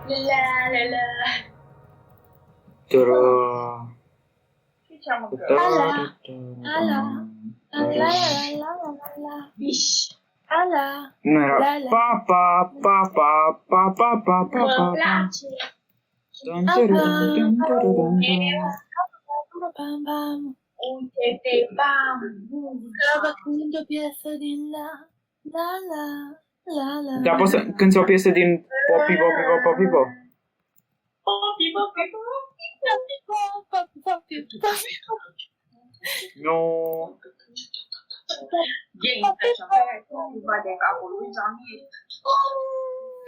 La la la. Ce ce-am mâncat? Ala. La la la la. Biș. Ala. Nu era La la. pa pa pa pa pa pa pa pa Mă pa. place. Bam bam. Uite-te, bam. Stava cântând o piesă din la la la la la. Dar poți să cânti o piesă din Popi Popi Popi Popi Popi? Popi, popi, popi. Nu. Jane infection pe curva de capul lui Jamil.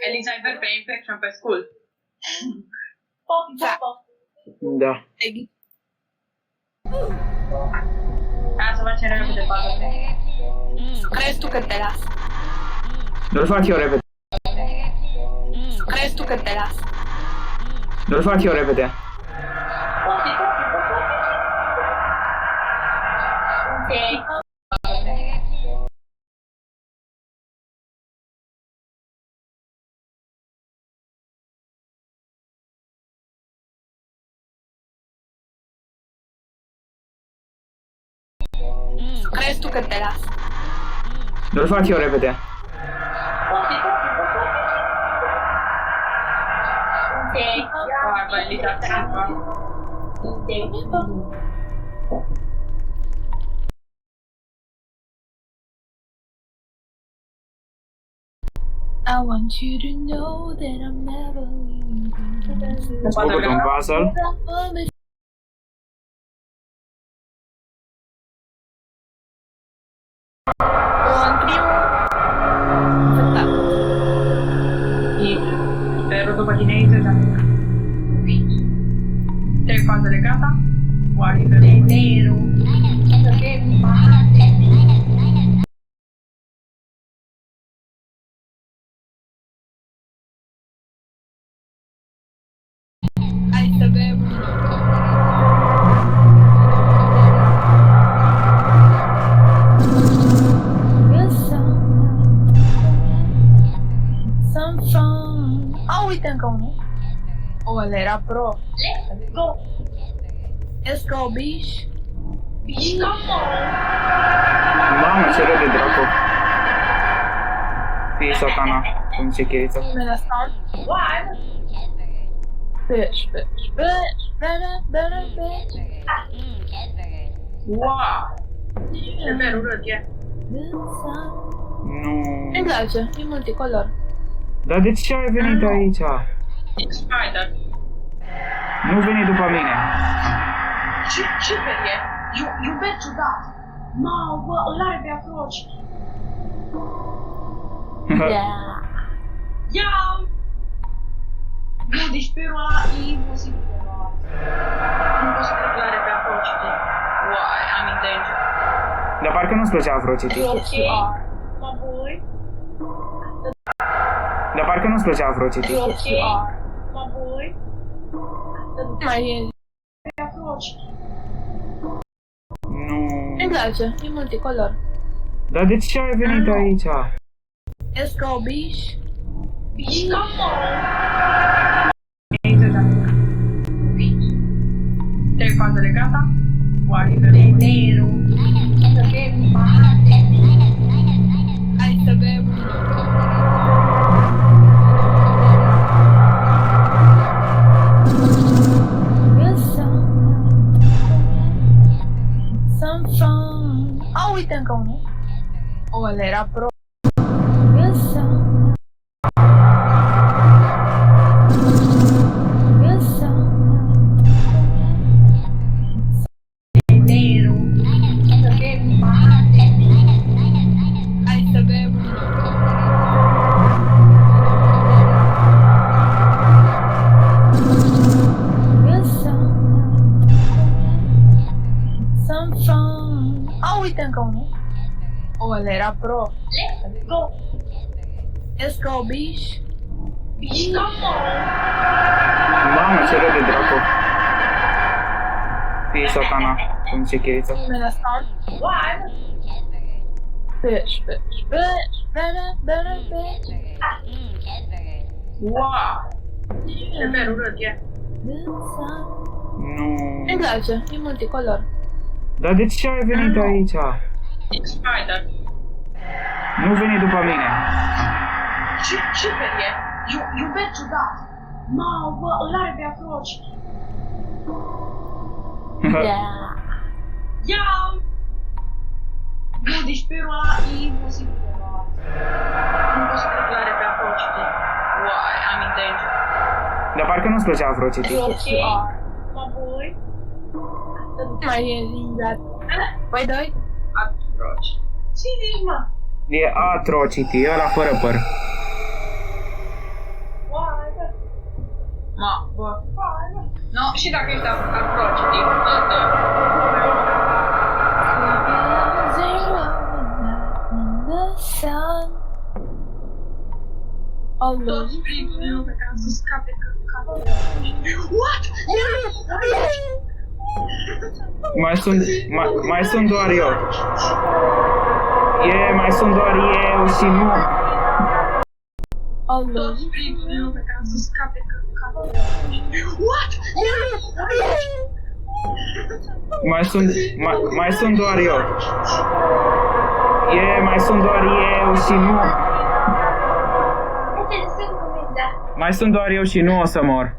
Elizabeth pe infection pe school. Popi, popi. Da. Hai să facem repede patru. Crezi tu că te las? Nu-l fac eu repede. Crezi tu că te las? Nu-l fac eu repede. Popi, popi, popi. Ok. Crezi tu că te las? Nu-l fac eu repede. Popi, popi, popi. Ok. Ia, bă, Eliza, treaba. I want you to know that I'm never leaving you. Îți făcut un puzzle. Spero după tine aici, da. Trei fazele gata. Oare pe nero. Hai să bem. Some fun. Uite încă unul. Ăla era pro. Let's go. Let's go, biș. Bici, come on. Mamă, ce rău de dracu. Fii satana. Cum zice chirița. Mena start. One. Bitch, bitch, bitch. Better, bitch. Wow. Ce pe urât e. Nu. Îmi place, e multicolor. Dar de ce ai venit aici? Spider. Nu veni după mine. Ce pe e? Eu văd ciudat. Mamă, bă, îl are pe aproci. Yeah. Iau! Nu, deci perul ăla e imposibil de luat. Nu pot să cred că l-are pe aproci. Uai, am in danger. Dar parcă nu-ți plăcea Afrocity. Ok, mă voi. Dar parcă nu-ți plăcea Afrocity. Ok, mă voi. Mai e. Pe aproci. Nu. Îmi place, e multicolor. Dar de ce ai venit aici? Let's go, biș. Bici, come on. Aici, da. Trei fazele gata. Oare pe nero. Hai să bem. Some fun. Uite încă unul. Ăla era pro. Nero. Hai să bem. Some fun. Uite încă unul. Ăla era pro. Let's go. Let's go, biș. Bici, come on. Mamă, ce rău de dracu. Fii satana. Cum zice chirița. Mena start. One. Bitch, bitch, bitch. Better, bitch. Wow. Pe per urât e. Nu. Îmi place, e multicolor. Dar de ce ai venit aici? Spider. Nu veni după mine. Ce per e? E un per ciudat. Mamă, bă, îl are pe aproci. Yeah. Iau! Nu, deci perul ăla e imposibil de luat. Nu pot să cred că l-are pe aproci. Uai, I'm in danger. Dar parcă nu-ți plăcea Afrocity. Ok, mă voi. Mai e lindat. Păi doi? Aproci. Cine ești, mă? E Atrocity, ăla fără păr. Uai, bă. Mă, bă. Uai, bă. Nu, și dacă ești aproci, din toată. Tot spiritul meu pe care să scape căcatul. What? Mai sunt doar eu. Mai sunt doar eu și nu. Tot spiritul meu pe care să scape căcatul. What? Mai sunt doar eu. Mai sunt doar eu și nu. Mai sunt doar eu și nu o să mor.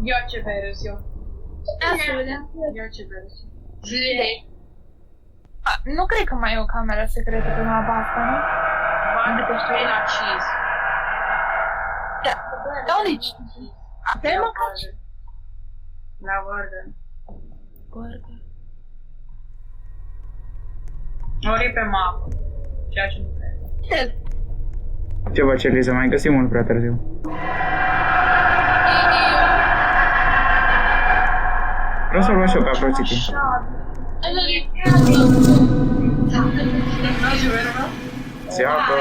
Ia ce virus eu. Ia să vedem. Ia ce virus. Nu cred că mai e o cameră secretă pe mapa asta, nu? Bani pe știu la cheese. Da, unde-i? Avem măcar? La Warden. Burger. Ori e pe mapă. Ceea ce nu cred. Ce? Ce vă cer, Liza, mai găsim mult prea târziu. Vreau să-l văd și eu ca Afrocity. Țeapă.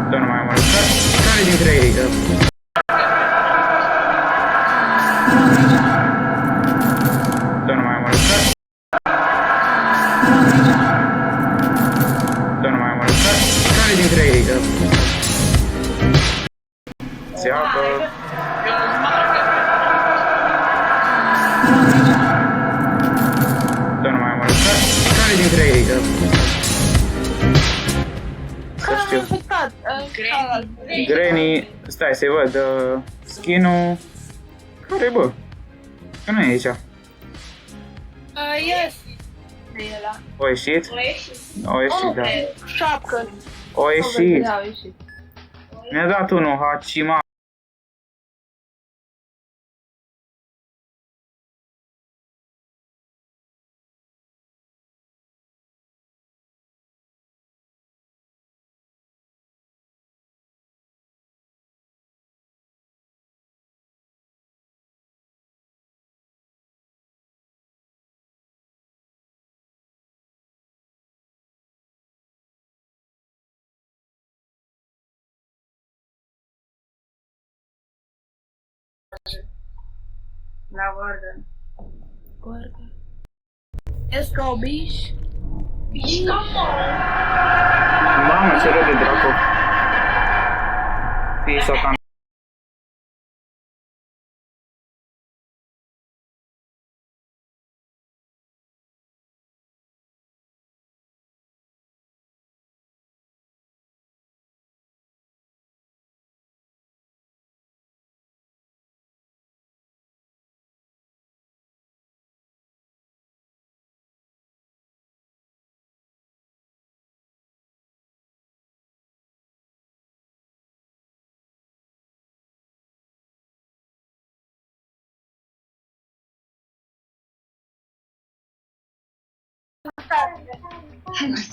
Da, nu mai am arătat. Care dintre ei? Da, nu mai am arătat. Da, nu mai am arătat. Care dintre ei? Țeapă. Da, nu mai am arătat. Care dintre ei? Să știu. Granny, stai să-i văd, skin-ul... Care-i, bă? Că nu e aici. Yes. E ăla. O ieșit? O ieșit, da. Șapcă. O ieșit. Da, o ieșit. Mi-a dat unul, Hachima. La Warden. Burger. Let's go, biș. Ești ca mă. Mamă, ce rău de dracu. Fii satan.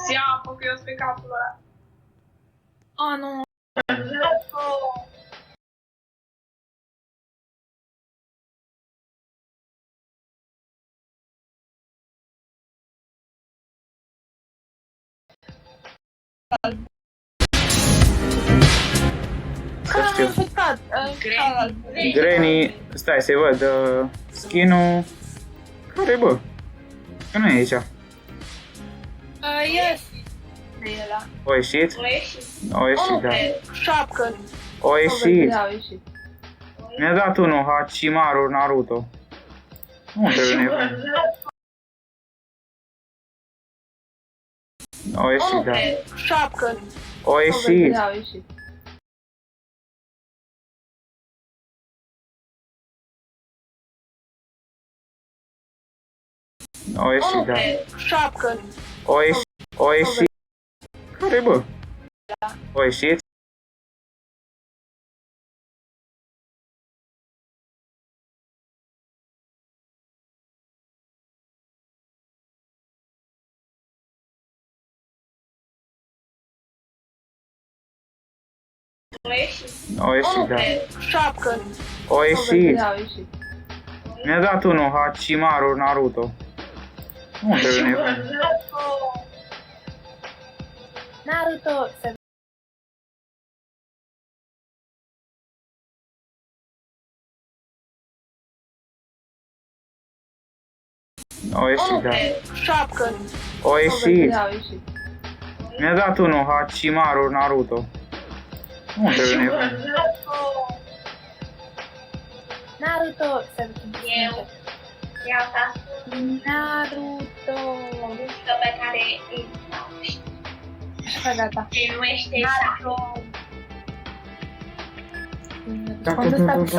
Țeapă că eu sunt pe capul ăla. Oh, nu. Să știu. Granny. Granny, stai să-i văd, skin-ul... Care-i, bă? Că nu e aici. Yes. de ăla. O ieșit? O ieșit. O ieșit, da. Șapcă. O ieșit. Da, au ieșit. Mi-a dat unul Hachimaru Naruto. Unde e nebun? O ieșit, da. Șapcă. O ieșit. Da, au ieșit. O ieșit, da. Șapcă. O ieșit. O ieșit. Care, bă? O ieșit? O ieșit. O ieșit, da. Șapcă. O ieșit. Da, au ieșit. Mi-a dat unul Hachimaru Naruto. Unde e nebun? Naruto se O ieșit, da. șapcă. O ieșit. Da, au ieșit. Mi-a dat unul Hachimaru Naruto. Unde e nebun? Naruto se Eu. Iau tascul. Naruto. O muzică pe care ei nu știu. Așa, gata. Se numește Naruto. Da, Răspunsul ăsta cu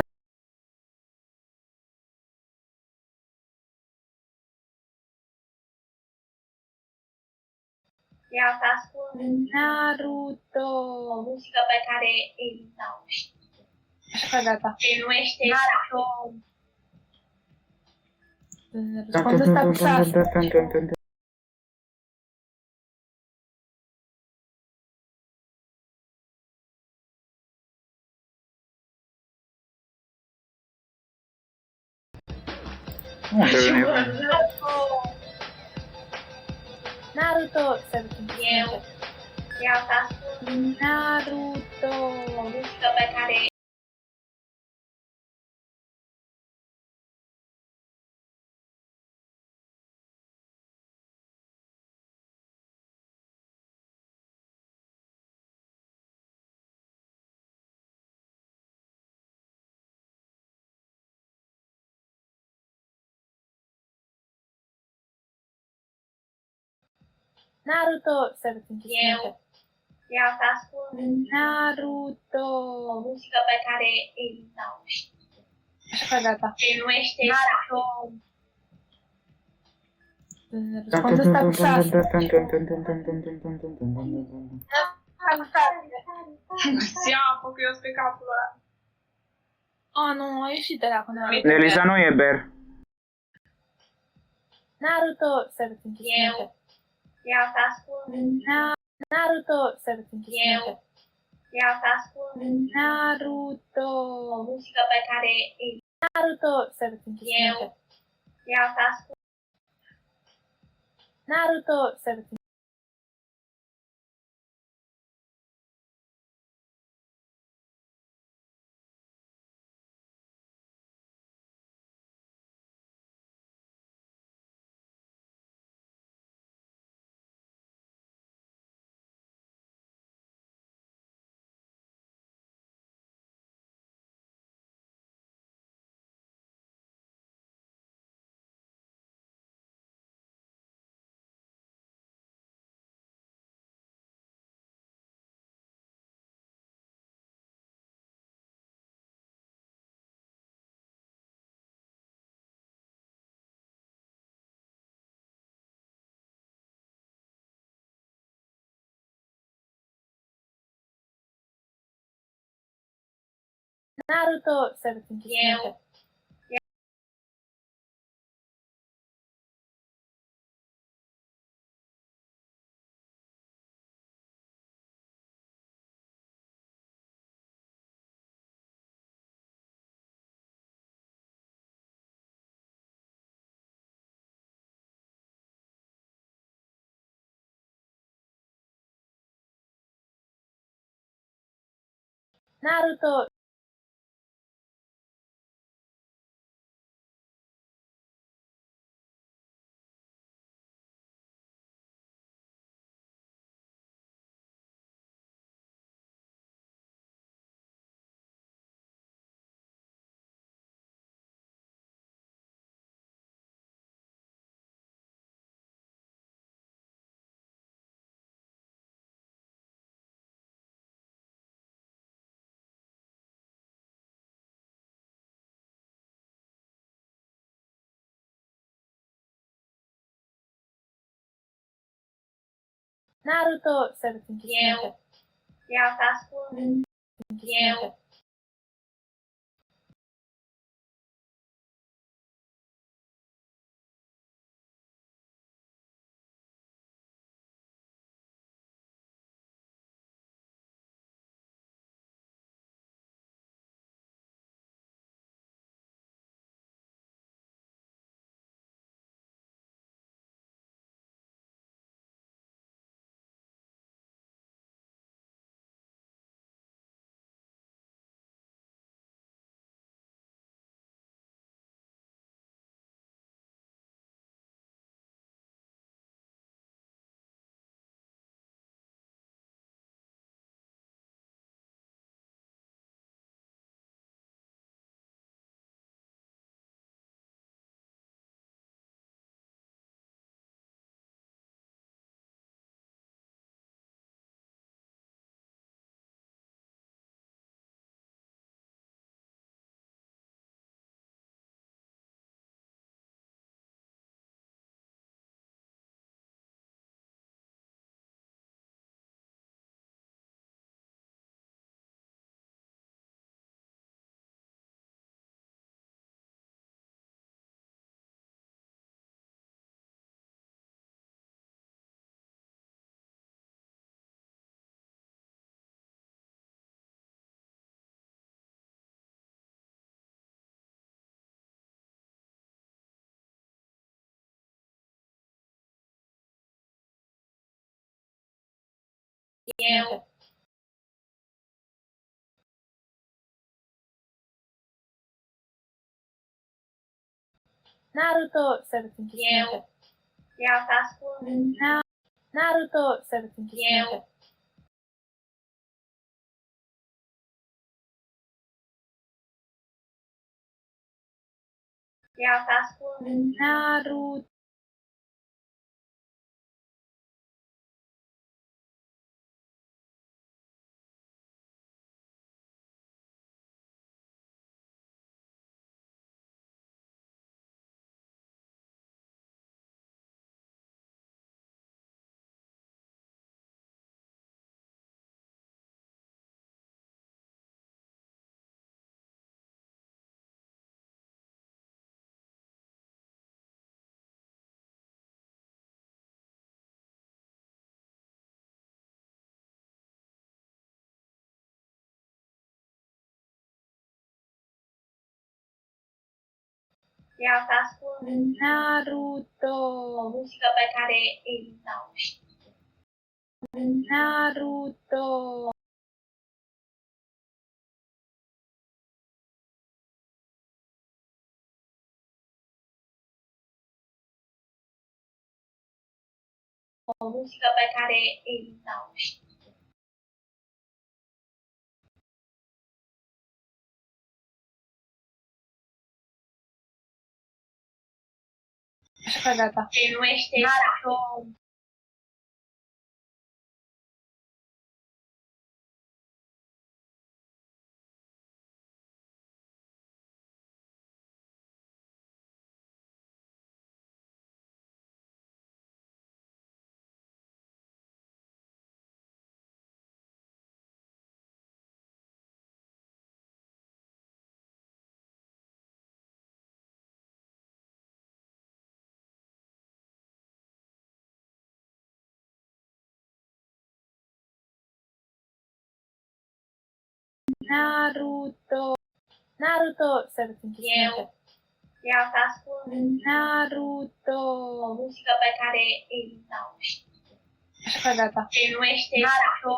Iau tascul. Naruto. O muzică pe care ei nu știu. Așa, gata. Se numește Naruto. Răspunsul ăsta cu 6. Unde e nebun? Naruto se Eu. Iau tascul. Naruto. O muzică pe care Naruto se Eu. Iau tascul. Naruto. O muzică pe care ei nu știu. Așa, gata. Se numește Naruto. Răspunsul ăsta cu 6. Se apă că eu sunt pe capul ăla. A, nu, a ieșit de la până la Elisa nu e ber. Naruto se Eu. Iau tascul. Naruto se Eu. Iau tascul. Naruto. O muzică pe care ei Naruto se Eu. Iau tascul. Naruto se Naruto se Eu. Naruto Naruto 17 Eu. Vreau să ascult. Eu. Eu. Naruto 17 Eu. Vreau să ascult. Naruto 17 Eu. Vreau să ascult. Naruto Vreau să ascult Naruto o muzică pe care Elisa o știe. Naruto O muzică pe care Elisa o știe. Așa, gata. Se numește Naruto Naruto Naruto 17 Eu. Vreau să ascult Naruto o muzică pe care Elisa o știe. Așa, gata. Se numește Naruto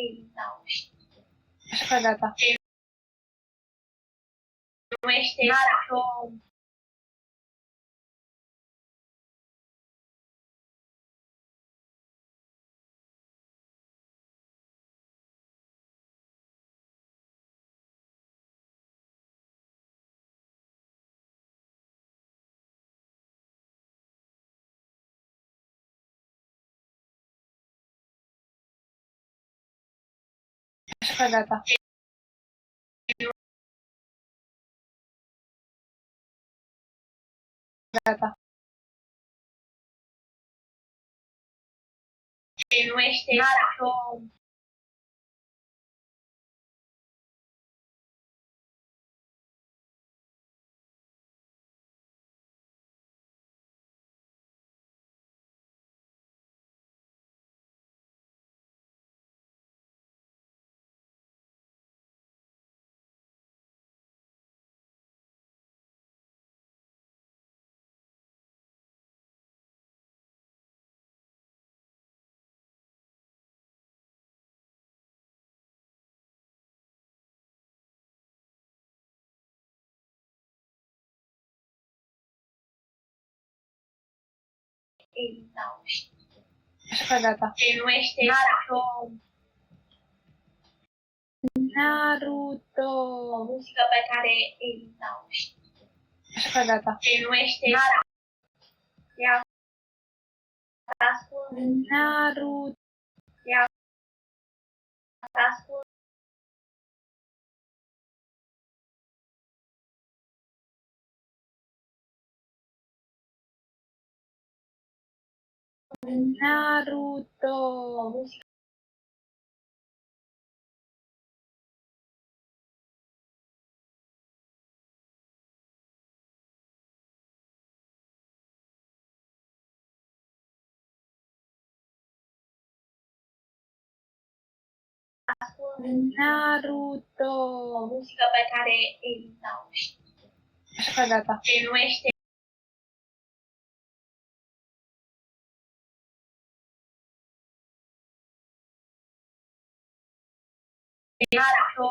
Elisa o știe. Așa, gata. Se numește Naruto Așa, gata. Gata. Nu este Naruto. Ei, nu știu. Așa, gata. Nu este Naruto. Naruto. O muzică pe care ei nu știu. Așa, gata. Nu este Naruto. Ia ascult. Naruto. Ia ascult. Naruto. O muzică. Naruto. O muzică pe care ei nu știu. Așa, gata. Nu este Naruto.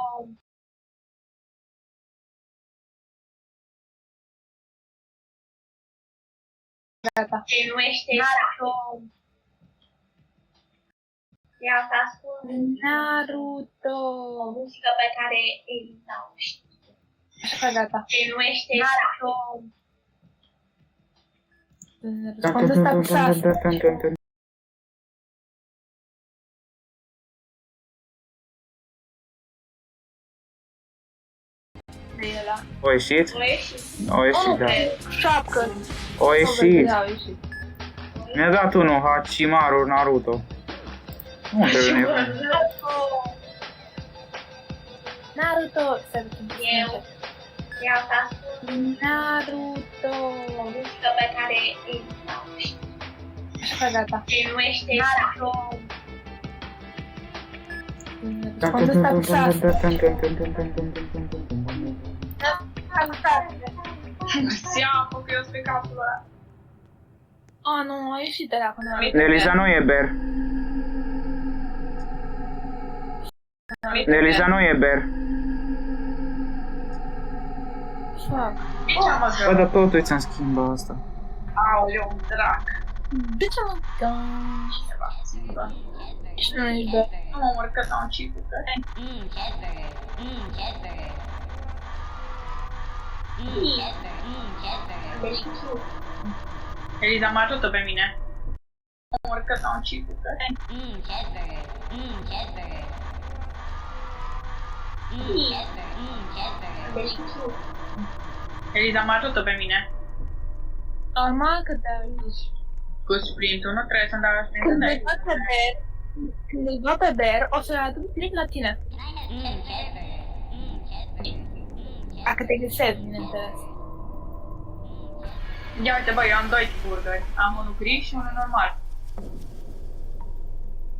Gata. Nu este Naruto. Ia ascult. Naruto. O muzică pe care ei nu știu. Așa, gata. Nu este Naruto. Răspunsul ăsta cu 6. De ăla. O ieșit? Nu ești. O ieșit, da. Șapcă. O ieșit. Da, au ieșit. Mi-a dat unul Hachimaru Naruto. Nu trebuie nebun. Naruto. Eu. Ia ascult. Naruto. O muzică pe care ei nu știu. Așa, gata. Nu este Naruto. Răspunsul ăsta cu 6. Siamo che ho spiegato ora. A, nu, a ieșit de la până la Elisa nu e ber. Elisa nu e ber. Fuck. Diciamo Bă, dar totul ți-am schimbat asta. Aoleu, un drac. De ce mă dă? Și nu ești bă. Nu m-am urcat la un cipucă. Eliza, mă ajută pe mine. M-am urcat la un cipucă. Eliza, mă ajută pe mine. Normal că te ajut. Cu sprintul, nu trebuie să-mi dau la sprint Când de îi văd pe Ber, când îi văd pe Ber, o să-l aduc direct la tine. Dacă te găsesc, bineînțeles. Ia uite, bă, eu am doi burgeri. Am unul gri și unul normal.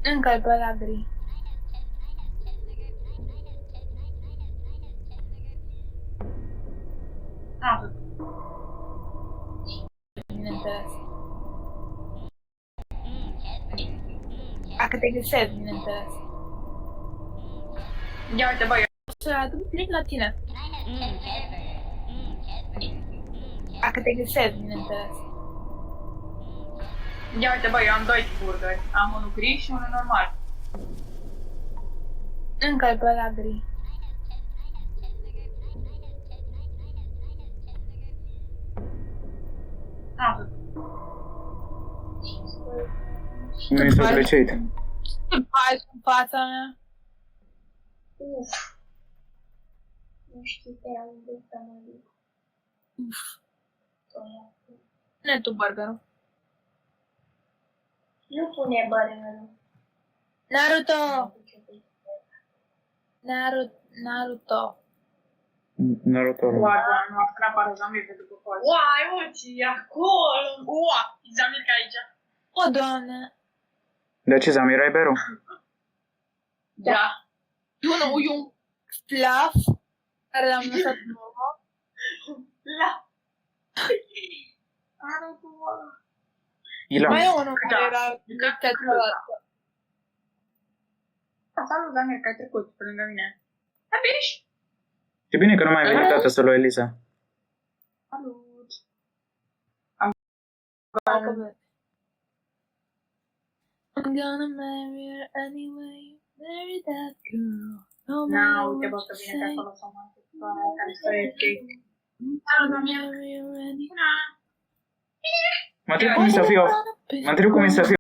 Încă-l pe la gri. Atât. Bineînțeles. Dacă te găsesc, bineînțeles. Ia uite, bă, eu O să-l aduc direct la tine. Dacă te găsesc, bineînțeles. Ia uite, bă, eu am doi burgeri. Am unul gri și unul normal. Încă-l pe la gri. Atât. Nu mi s-a treceit. Hai în fața mea. Uf. Nu știu pe unde să mă duc. Ne tu burgerul. Nu pune burgerul. Naruto! Naruto. Naruto. Guarda, nu, acum apare Zamir pe după coace. Uai, uite, acolo! Ua, Zamir ca aici. O, Doamne! De ce Zamira e Beru? Da. Eu un fluff care l-am lăsat în urmă. La. Arătul ăla. Ila. Mai e unul Da. care era Da. cealaltă. Salut, Zamir, că ai trecut pe lângă mine. Abiș? Ce bine că nu mai vine tată să-l Elisa. Salut. Parcă văd. I'm gonna marry her anyway. Marry that girl. No Na, matter uite, bă, what că you vine pe say. acolo sau mai care stă ok. I'm Salut, gonna Zamir. marry her anyway. Bună. Mă întreb cum e să fiu... Mă întreb cum e să fiu...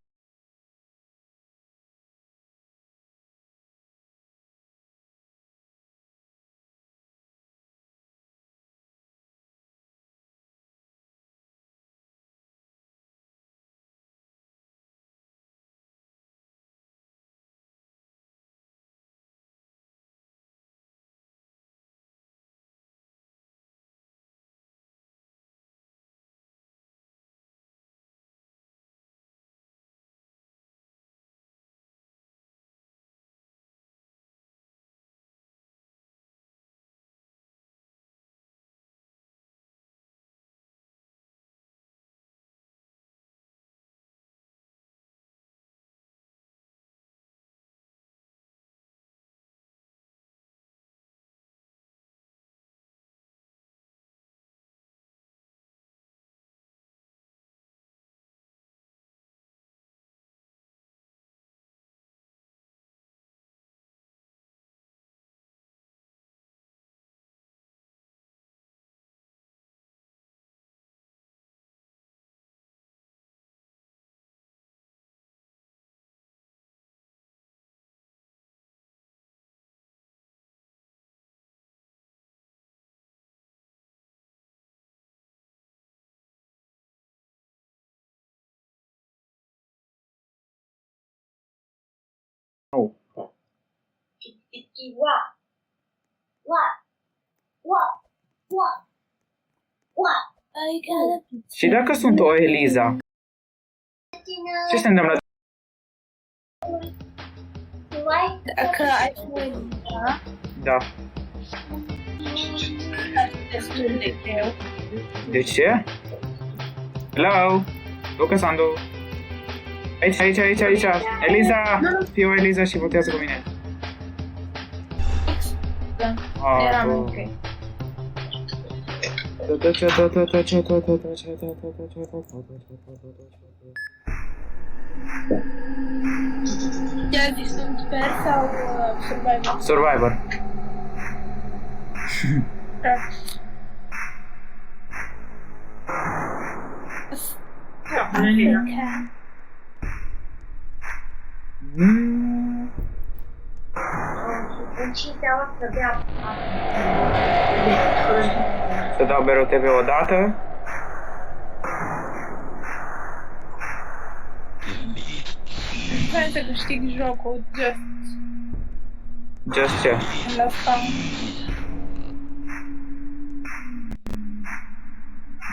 Nu. I gotta be Și dacă sunt o Eliza? Ce se întâmplă? Dacă ai fi Eliza, Da. ar fi destul de greu. De ce? Hello? Luca Sandu. Aici. Eliza! Fii o Eliza și votează cu mine. Da, Ah, eram bă. ok. Ce-a zis, sunt sper sau Survivor? Survivor. Da. Da, Lina. Să dau Bero TV o dată. Vrem să câștig jocul, Just ce? la spawn.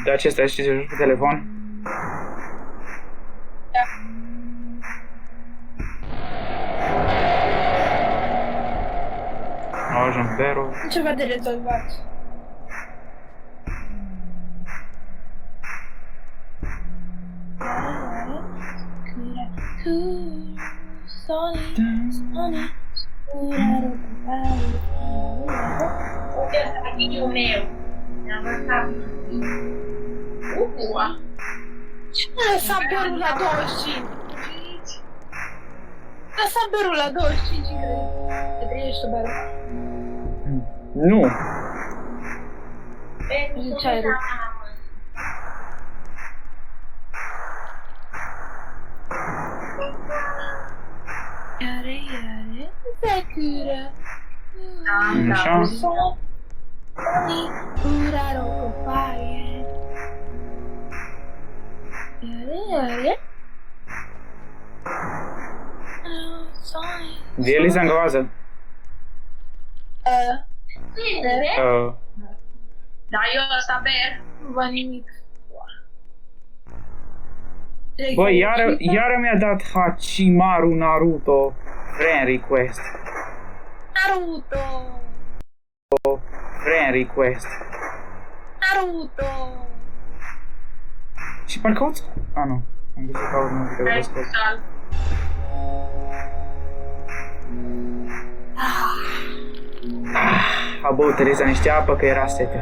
Da, ce stai și joci pe telefon? Da. Ajung Bero. Ceva de rezolvat. Uite, ăsta e video-ul meu. Mi-am lăsat. Cine a lăsat berul la 25? Lăsa berul la 25, incredibil. Te trăiești tu, berul. Nu. Ce ai rupt? Iare, Sakura. Așa. Sony, uraro copaie. Iare. Sony. Elisa în gază. Da, io sta per. Nu văd nimic. Bă, iară mi-a dat Hachimaru Naruto friend request. Naruto! Friend request. Naruto! Și parcă auzi? A, nu. Am găsit că auzi muzică de răscos. Sal. A băut Teresa niște apă că era sete.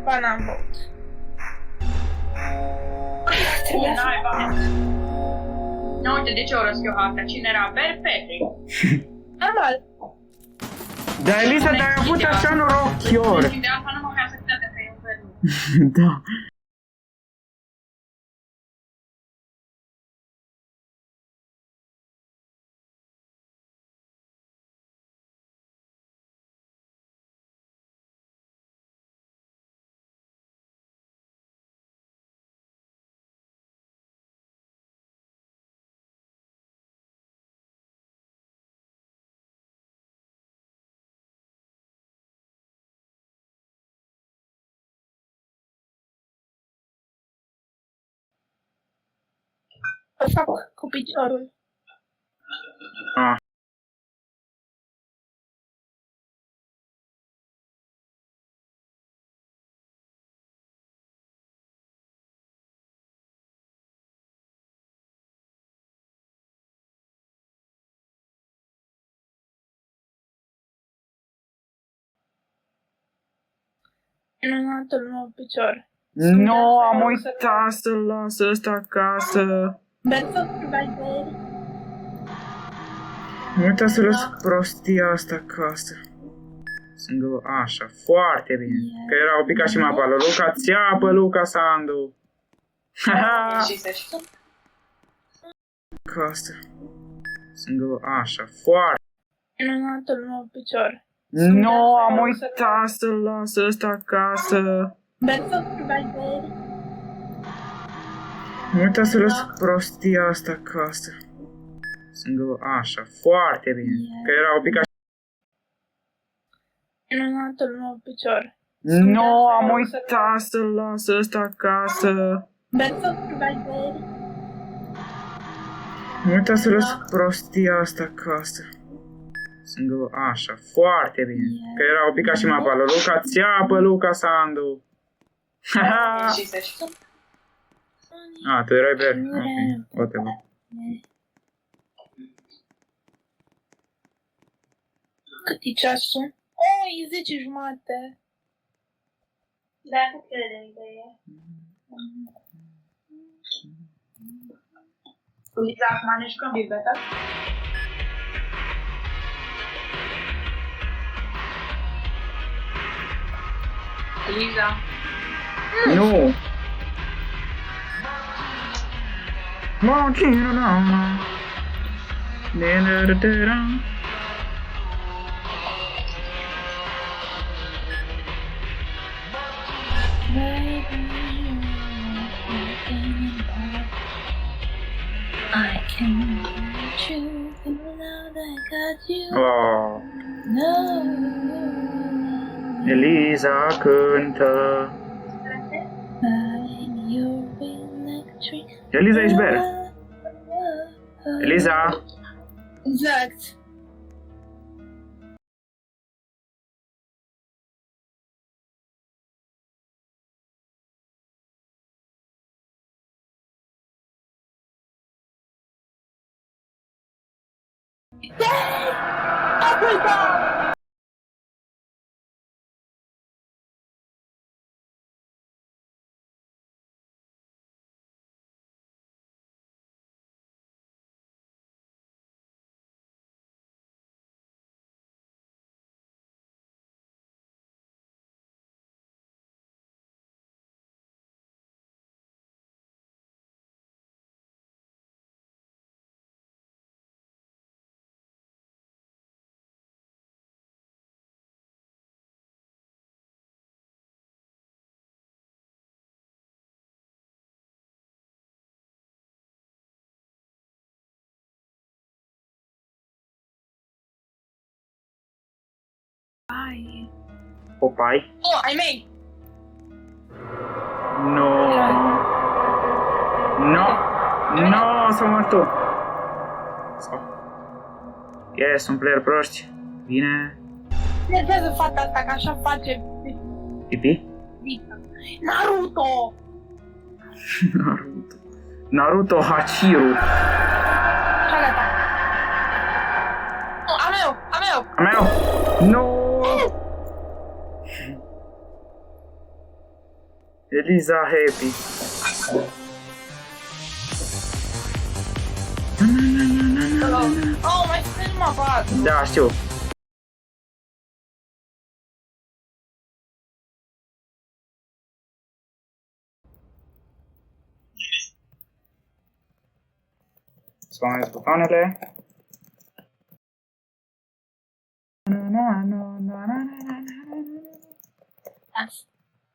Ba n-am băut. No, uite de ce o răschiohată. Cine era? Per Petri. Normal. Dar Elisa, dar ai avut așa noroc, chior. De asta nu mă mai acceptate că e un per. Da. O fac cu piciorul. Ah. Minunatul meu picior. Nu, am uitat să-l las ăsta acasă. Berto, vai bene. Am uitat să las prostia asta acasă. Sângă, așa, foarte bine. Că era o picat și mapa lui Luca. Ți-apă, Luca Sandu. Haha. Și să știu. Acasă. Sângă, așa, foarte. Minunatul meu picior. Nu, am uitat să-l las ăsta acasă. Berto, vai bene. Am uitat să las prostia asta acasă. Sângă, așa, foarte bine. Că era o picat. Minunatul meu picior. Nu, am uitat să-l las ăsta acasă. Berto, vai bene. Am uitat să las prostia asta acasă. Sângă, așa, foarte bine. Că era o picat și mapa lui Luca. Ți-apă, Luca Sandu. Haha. Și să știu. Ah, tu erai Ber. Ok, whatever. Cât e ceasul? E 10:30. Da, cât crede că e? Ulița, acum ne jucăm bibliotecă? Eliza. Nu! Walking around. I can got you, and now I got you. Oh, No. Eliza cântă. You're electric. Eliza, ești Ber. Eliza. Exact. Oh my god! Hai. Popai? Oh, ai mei! No. No. No, s-a murit tu. Yes, sunt player proști. Bine. Nervează fata asta, că așa face Pipi? Vita. Naruto! Naruto. Naruto Hachiru. Așa gata. Oh, a meu! A meu! A meu! No! Eliza Happy. Oh, mai spune numai patru. Da, știu. Spamez butoanele.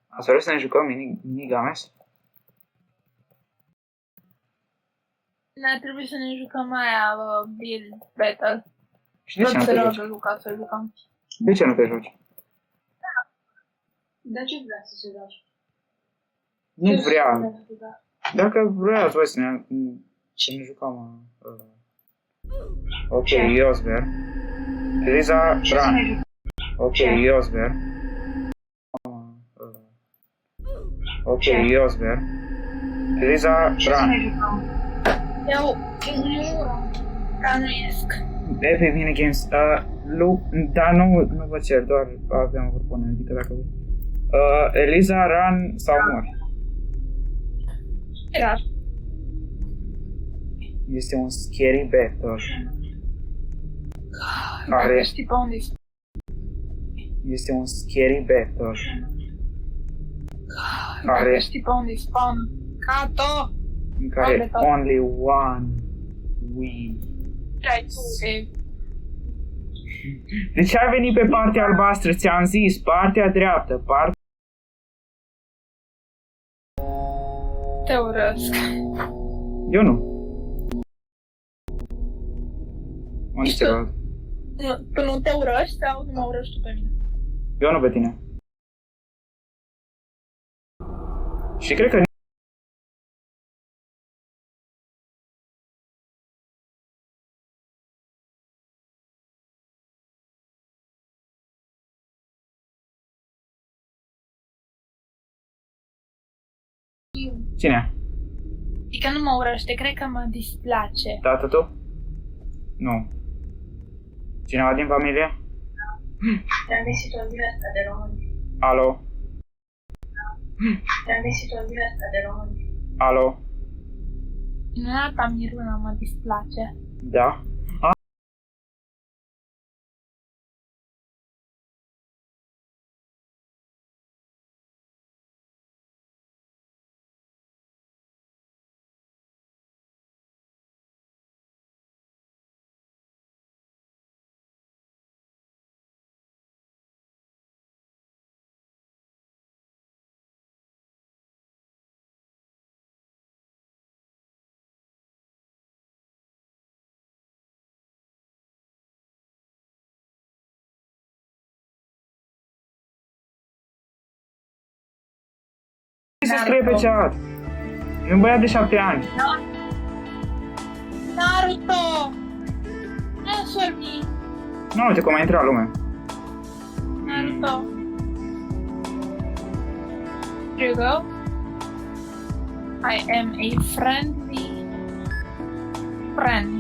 Ați vrut să ne jucăm minigames? Ne-ar trebui să ne jucăm aia, Build Battle. Și de ce nu te joci? Luca să jucăm. De ce nu te joci? De ce vrea să se joace? Nu vrea. Dacă vrea, voi să ne jucăm. Ok, Iosber. Eliza, run. Ok, Iosber. Ok, Iosber. Eliza, run. Eu nu ranuiesc. Epic Minigames. Dar nu vă cer, doar aveam o propunere, adică dacă vrei. Eliza, run sau mori. Iar. Este un scary battle. Care știi pe unde Este un scary battle. Care știi pe unde spawn. Cato! În care only one win. Ce-ai tu? De ce ai venit pe partea albastră? Ți-am zis, partea dreaptă, Te urăsc. Eu nu. Unde Ești celălalt? Tu nu te urăști sau nu mă urăști tu pe mine? Eu nu pe tine. Și cred că cine? Adică nu mă urăște, cred că mă displace. Tată tu? Nu. Cineva din familie? Te-am găsit o zi asta de români. Alo? Te-am găsit o zi asta de români. Alo? Minunata Miruna mă displace. Da? Ce se scrie pe chat? E un băiat de 7 ani. Naruto! Answer me! Nu, uite cum a intrat lumea. Naruto. Here you go. I am a friendly friend.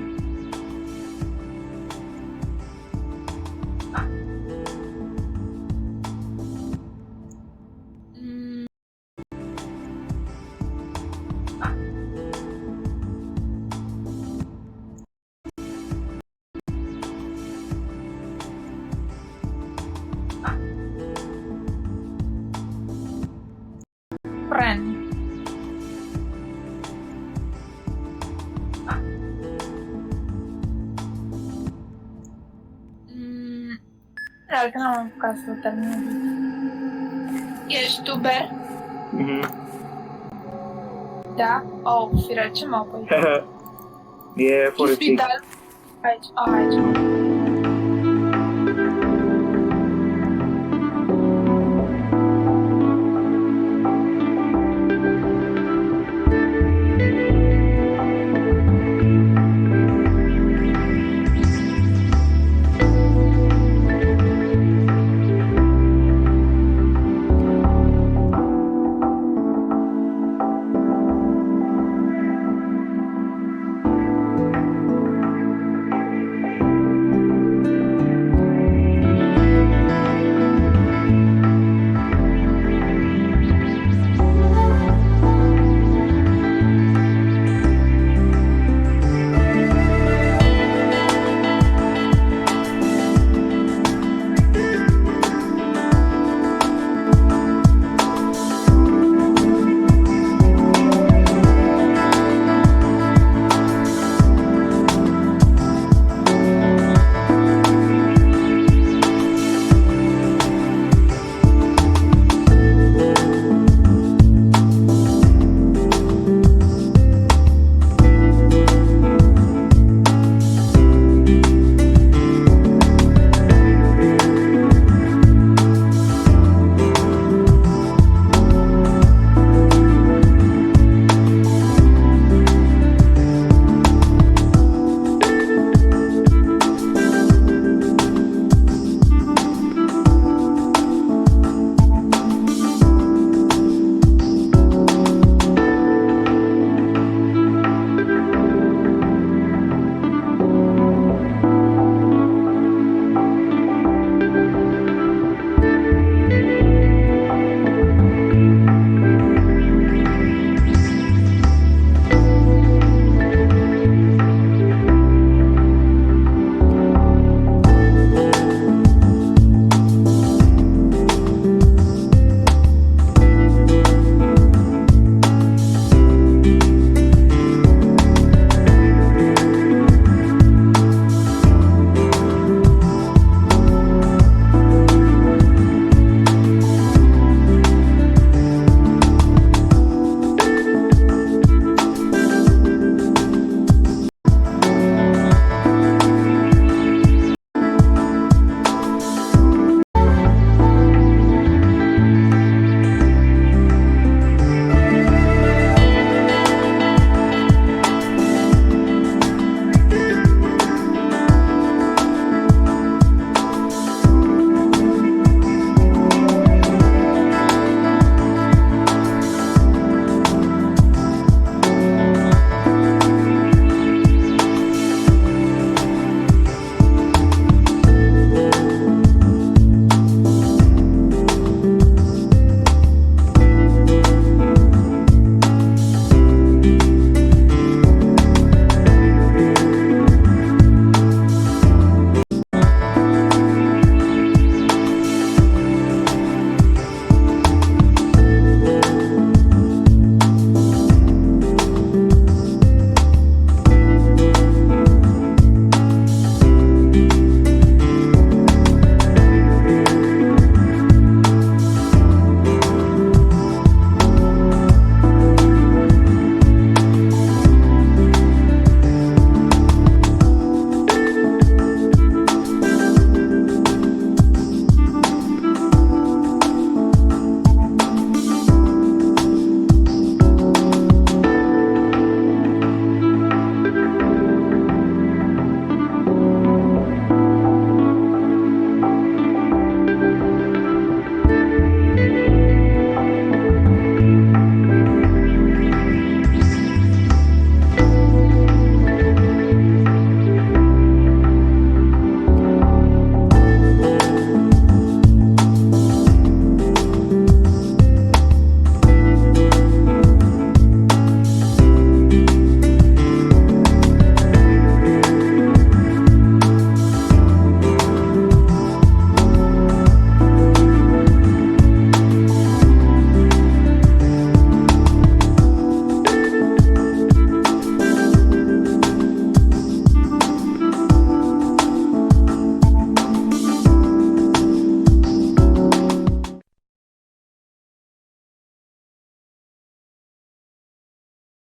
Friend. Dar că n-am apucat să termin. Ești tuber? Da? Oh, fire, ce mă apoi? E fărăcic. Spital. Aici, aici.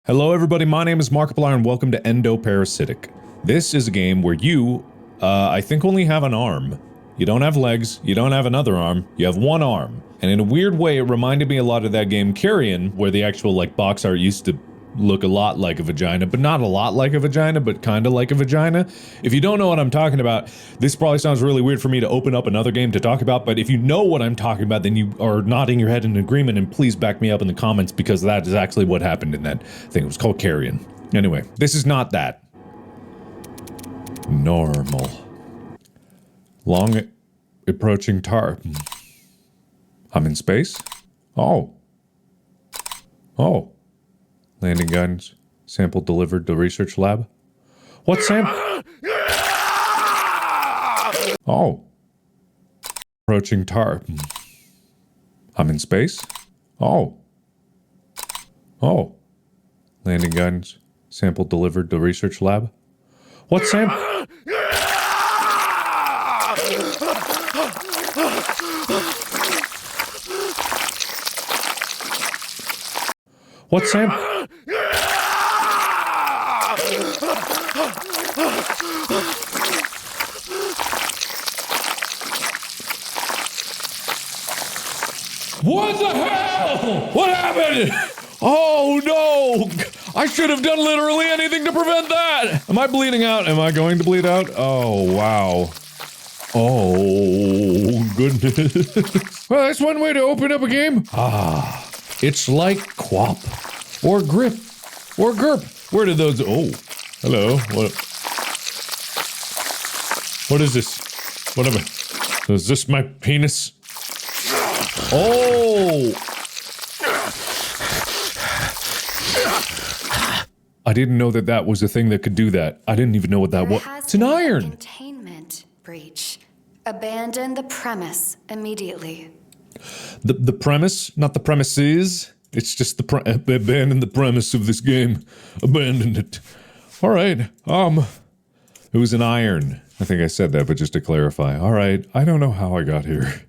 Hello everybody, my name is Markiplier and welcome to Endoparasitic. This is a game where you, I think only have an arm. You don't have legs, you don't have another arm, you have one arm. And in a weird way, it reminded me a lot of that game Carrion, where the actual, like, box art used to look a lot like a vagina, but not a lot like a vagina, but kinda like a vagina. If you don't know what I'm talking about, this probably sounds really weird for me to open up another game to talk about, but if you know what I'm talking about, then you are nodding your head in agreement, and please back me up in the comments, because that is actually what happened in that thing. It was called Carrion. Anyway, this is not that. Normal. Long approaching tar. I'm in space? Oh. Oh. Landing guidance. Sample delivered to research lab. What sample? Oh. Approaching tar. I'm in space? Oh. Oh. Landing guidance. Sample delivered to research lab. What sample? What sample? What the hell? What happened? Oh no! I should have done literally anything to prevent that! Am I bleeding out? Am I going to bleed out? Oh, wow. Oh, goodness. Well, that's one way to open up a game. Ah, it's like Quap. Or Grip. Or Gerp. Where did those... Oh, hello. What is this? What am I... Is this my penis? Oh! I didn't know that that was a thing that could do that. I didn't even know what that was. It's an iron! Containment breach. Abandon the premise immediately. The premise? Not the premises? It's just abandon the premise of this game. Abandon it. Alright, it was an iron. I think I said that, but just to clarify. Alright, I don't know how I got here.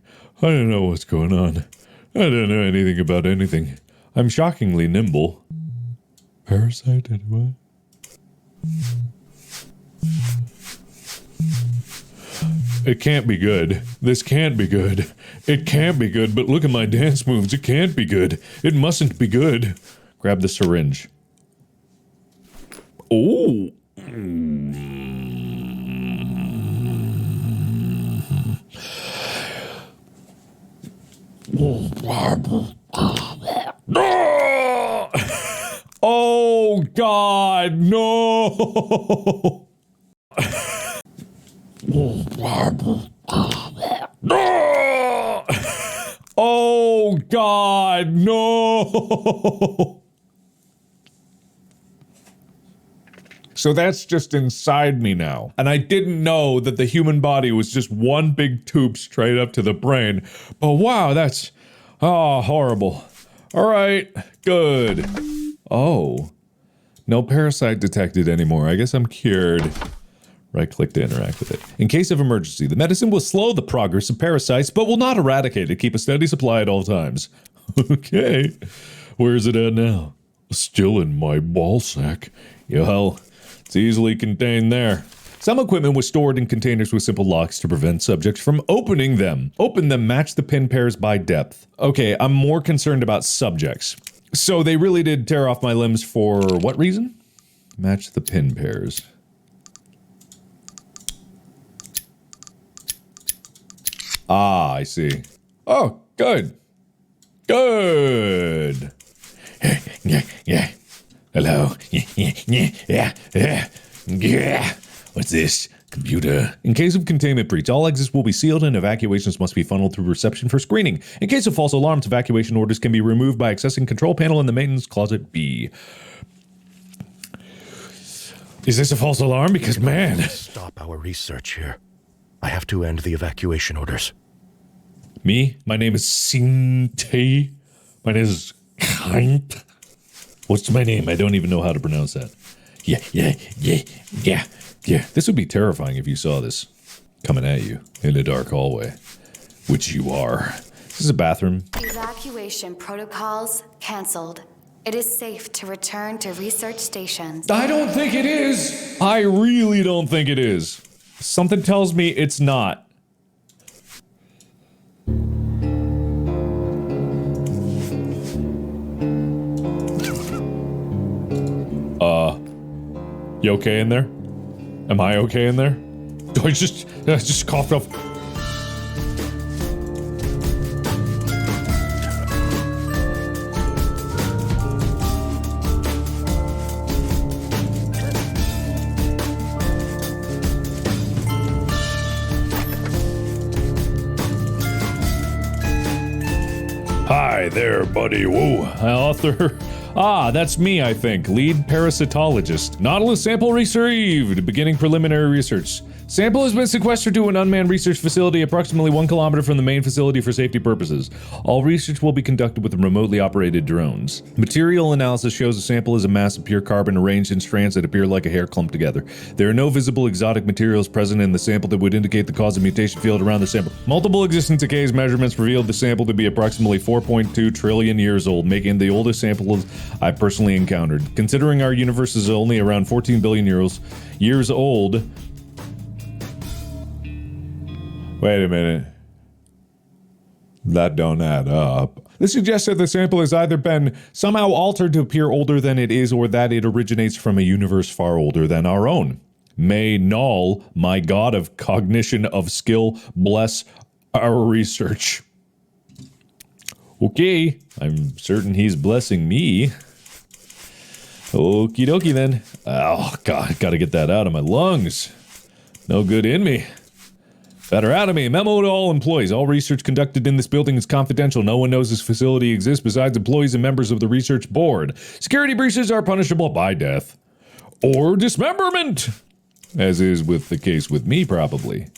I don't know what's going on. I don't know anything about anything. I'm shockingly nimble. Parasite, anyway? It can't be good. This can't be good. It can't be good, but look at my dance moves. It can't be good. It mustn't be good. Grab the syringe. Oh. Oh God, no! Oh God, no! So that's just inside me now. And I didn't know that the human body was just one big tube straight up to the brain. But wow, that's... Oh, horrible. Alright, good. Oh. No parasite detected anymore. I guess I'm cured. Right-click to interact with it. In case of emergency, the medicine will slow the progress of parasites, but will not eradicate it. Keep a steady supply at all times. Okay. Where is it at now? Still in my ball sack. Well, it's easily contained there. Some equipment was stored in containers with simple locks to prevent subjects from opening them. Open them, match the pin pairs by depth. Okay, I'm more concerned about subjects. So they really did tear off my limbs for what reason? Match the pin pairs. Ah, I see. Oh, good. Good. Yeah. Hello. Yeah. What's this? Computer. In case of containment breach, all exits will be sealed and evacuations must be funneled through reception for screening. In case of false alarms, evacuation orders can be removed by accessing control panel in the maintenance closet B. Is this a false alarm? Because, man... Stop our research here. I have to end the evacuation orders. Me? My name is Sinte. My name is Kind. What's my name? I don't even know how to pronounce that. Yeah. This would be terrifying if you saw this coming at you in a dark hallway, which you are. This is a bathroom. Evacuation protocols canceled. It is safe to return to research stations. I don't think it is. I really don't think it is. Something tells me it's not. You okay in there? Am I okay in there? Do I just coughed off? Hi there, buddy. Whoa, author. Ah, that's me, I think. Lead parasitologist. Nautilus sample received. Beginning preliminary research. Sample has been sequestered to an unmanned research facility approximately 1 kilometer from the main facility for safety purposes. All research will be conducted with remotely operated drones. Material analysis shows the sample is a mass of pure carbon arranged in strands that appear like a hair clumped together. There are no visible exotic materials present in the sample that would indicate the cause of mutation field around the sample. Multiple existence decays measurements revealed the sample to be approximately 4.2 trillion years old, making the oldest sample I've personally encountered. Considering our universe is only around 14 billion years old. Wait a minute. That don't add up. This suggests that the sample has either been somehow altered to appear older than it is, or that it originates from a universe far older than our own. May Null, my god of cognition of skill, bless our research. Okay, I'm certain he's blessing me. Okie dokie then. Oh god, gotta get that out of my lungs. No good in me. Better out of me. Memo to all employees. All research conducted in this building is confidential. No one knows this facility exists besides employees and members of the research board. Security breaches are punishable by death. Or dismemberment! As is with the case with me, probably.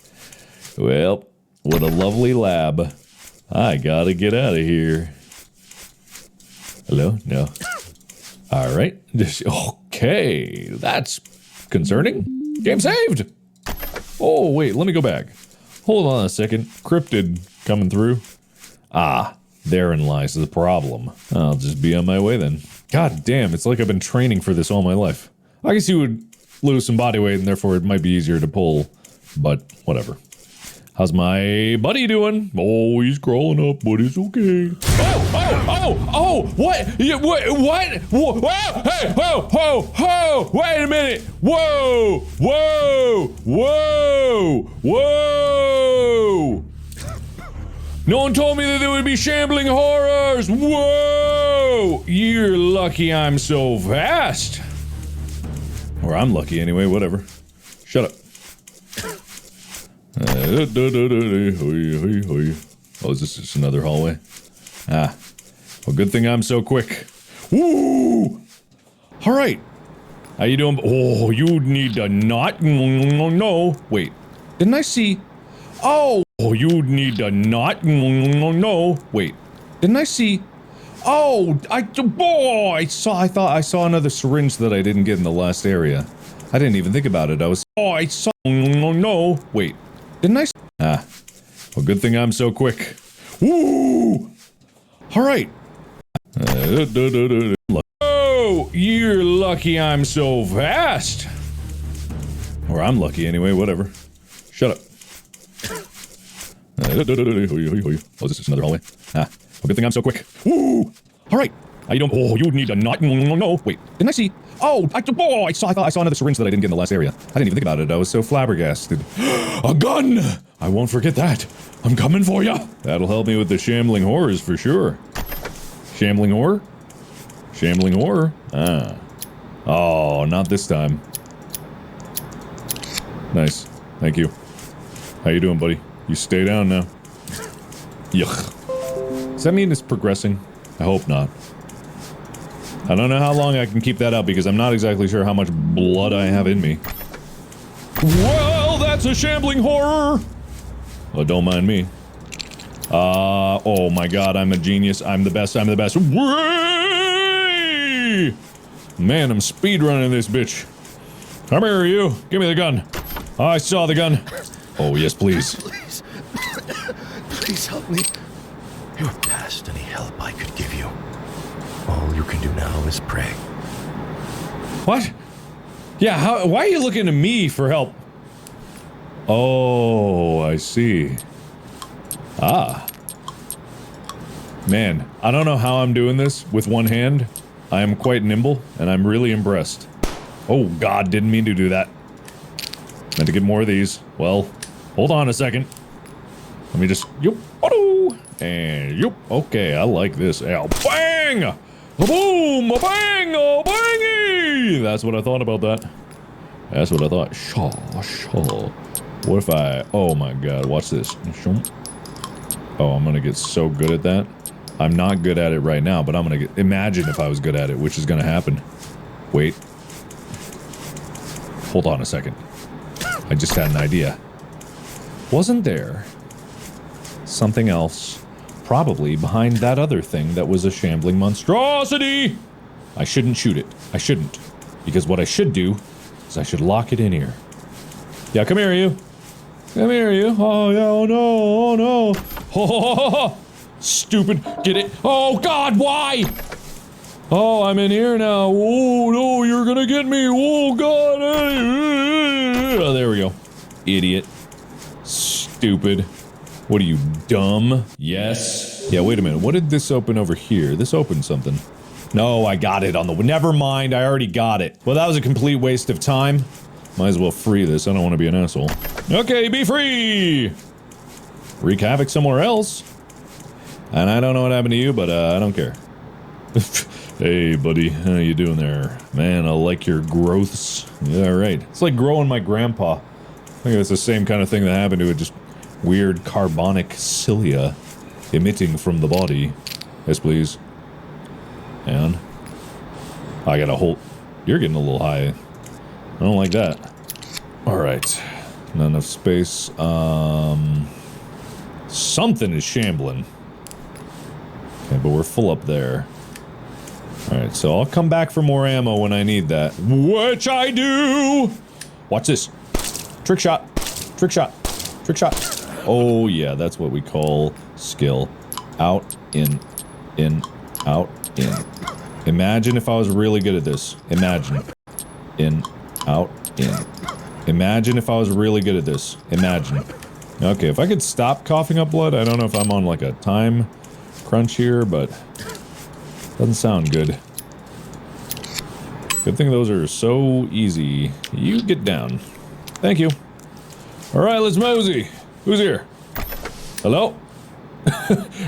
Well, what a lovely lab. I gotta get out of here. Hello? No. Alright. Okay. That's concerning. Game saved! Oh, wait, let me go back. Hold on a second. Cryptid coming through. Ah, therein lies the problem. I'll just be on my way then. God damn, it's like I've been training for this all my life. I guess you would lose some body weight and therefore it might be easier to pull, but whatever. How's my buddy doing? Oh, he's crawling up, but it's okay. Oh, what? What? Whoa, hey, whoa, wait a minute. Whoa. No one told me that there would be shambling horrors. Whoa, you're lucky I'm so fast. Or I'm lucky anyway, whatever. Shut up. Oh, is this just another hallway? Ah. Well, good thing I'm so quick. Woo! Alright. How you doing? Oh, you need to not. No. Wait. Didn't I see? Oh, you need to not. No. Wait. Didn't I see? Oh, I thought I saw another syringe that I didn't get in the last area. I didn't even think about it. I saw. No. Wait. Didn't I? Ah. Well, good thing I'm so quick. Woo! Alright. Oh, you're lucky I'm so fast. Or I'm lucky anyway, whatever. Shut up. Oh, is this just another hallway? Ah. Well, good thing I'm so quick. Woo! Alright. How you doing? Oh, you need to not. No. Wait. Didn't I see? Oh, I thought I saw another syringe that I didn't get in the last area. I didn't even think about it. I was so flabbergasted. A gun! I won't forget that. I'm coming for ya. That'll help me with the shambling horrors for sure. Shambling horror? Shambling horror? Ah. Oh, not this time. Nice. Thank you. How you doing, buddy? You stay down now. Yuck. Does that mean it's progressing? I hope not. I don't know how long I can keep that up because I'm not exactly sure how much blood I have in me. Well, that's a shambling horror! Well, don't mind me. Oh my god, I'm a genius. I'm the best. Whee! Man, I'm speedrunning this bitch. Come here, you. Give me the gun. I saw the gun. Oh, yes, please. Please. Please help me. You're past any help I could give you. All All you can do now is pray. What? Yeah, why are you looking to me for help? Oh, I see. Ah. Man, I don't know how I'm doing this with one hand. I am quite nimble, and I'm really impressed. Oh god, didn't mean to do that. Meant to get more of these. Well, hold on a second. Let me just, yoop, and yoop. Okay, I like this. Ow, bang! A boom! A bang! A bangy! That's what I thought about that. That's what I thought. Shaw. What if I, oh my god, watch this. Oh, I'm gonna get so good at that. I'm not good at it right now, but I'm gonna get, imagine if I was good at it, which is gonna happen. Wait. Hold on a second. I just had an idea. Wasn't there something else probably behind that other thing that was a shambling monstrosity? I shouldn't shoot it. I shouldn't. Because what I should do is I should lock it in here. Yeah, come here, you. Come here, you. Oh, yeah, oh no, oh no. Oh, stupid. Get it. Oh, God, why? Oh, I'm in here now. Oh, no, you're gonna get me. Oh, God. Oh, there we go. Idiot. Stupid. What are you, dumb? Yes. Yeah, wait a minute. What did this open over here? This opened something. No, I got it on the... Never mind, I already got it. Well, that was a complete waste of time. Might as well free this. I don't want to be an asshole. Okay, be free! Wreak havoc somewhere else. And I don't know what happened to you, but I don't care. Hey, buddy. How you doing there? Man, I like your growths. Yeah, right. It's like growing my grandpa. I think it's the same kind of thing that happened to it, just weird carbonic cilia emitting from the body. Yes, please. And I got a whole... You're getting a little high. I don't like that. Alright. Not enough space. Something is shambling. Okay, but we're full up there. Alright, so I'll come back for more ammo when I need that. Which I do! Watch this. Trick shot. Trick shot. Trick shot. Oh yeah, that's what we call skill. Out, in, out, in. Imagine if I was really good at this. Imagine. In, out, in. Imagine if I was really good at this. Imagine. Okay, if I could stop coughing up blood, I don't know if I'm on like a time crunch here, but doesn't sound good. Good thing those are so easy. You get down. Thank you. Alright, let's mosey. Who's here? Hello?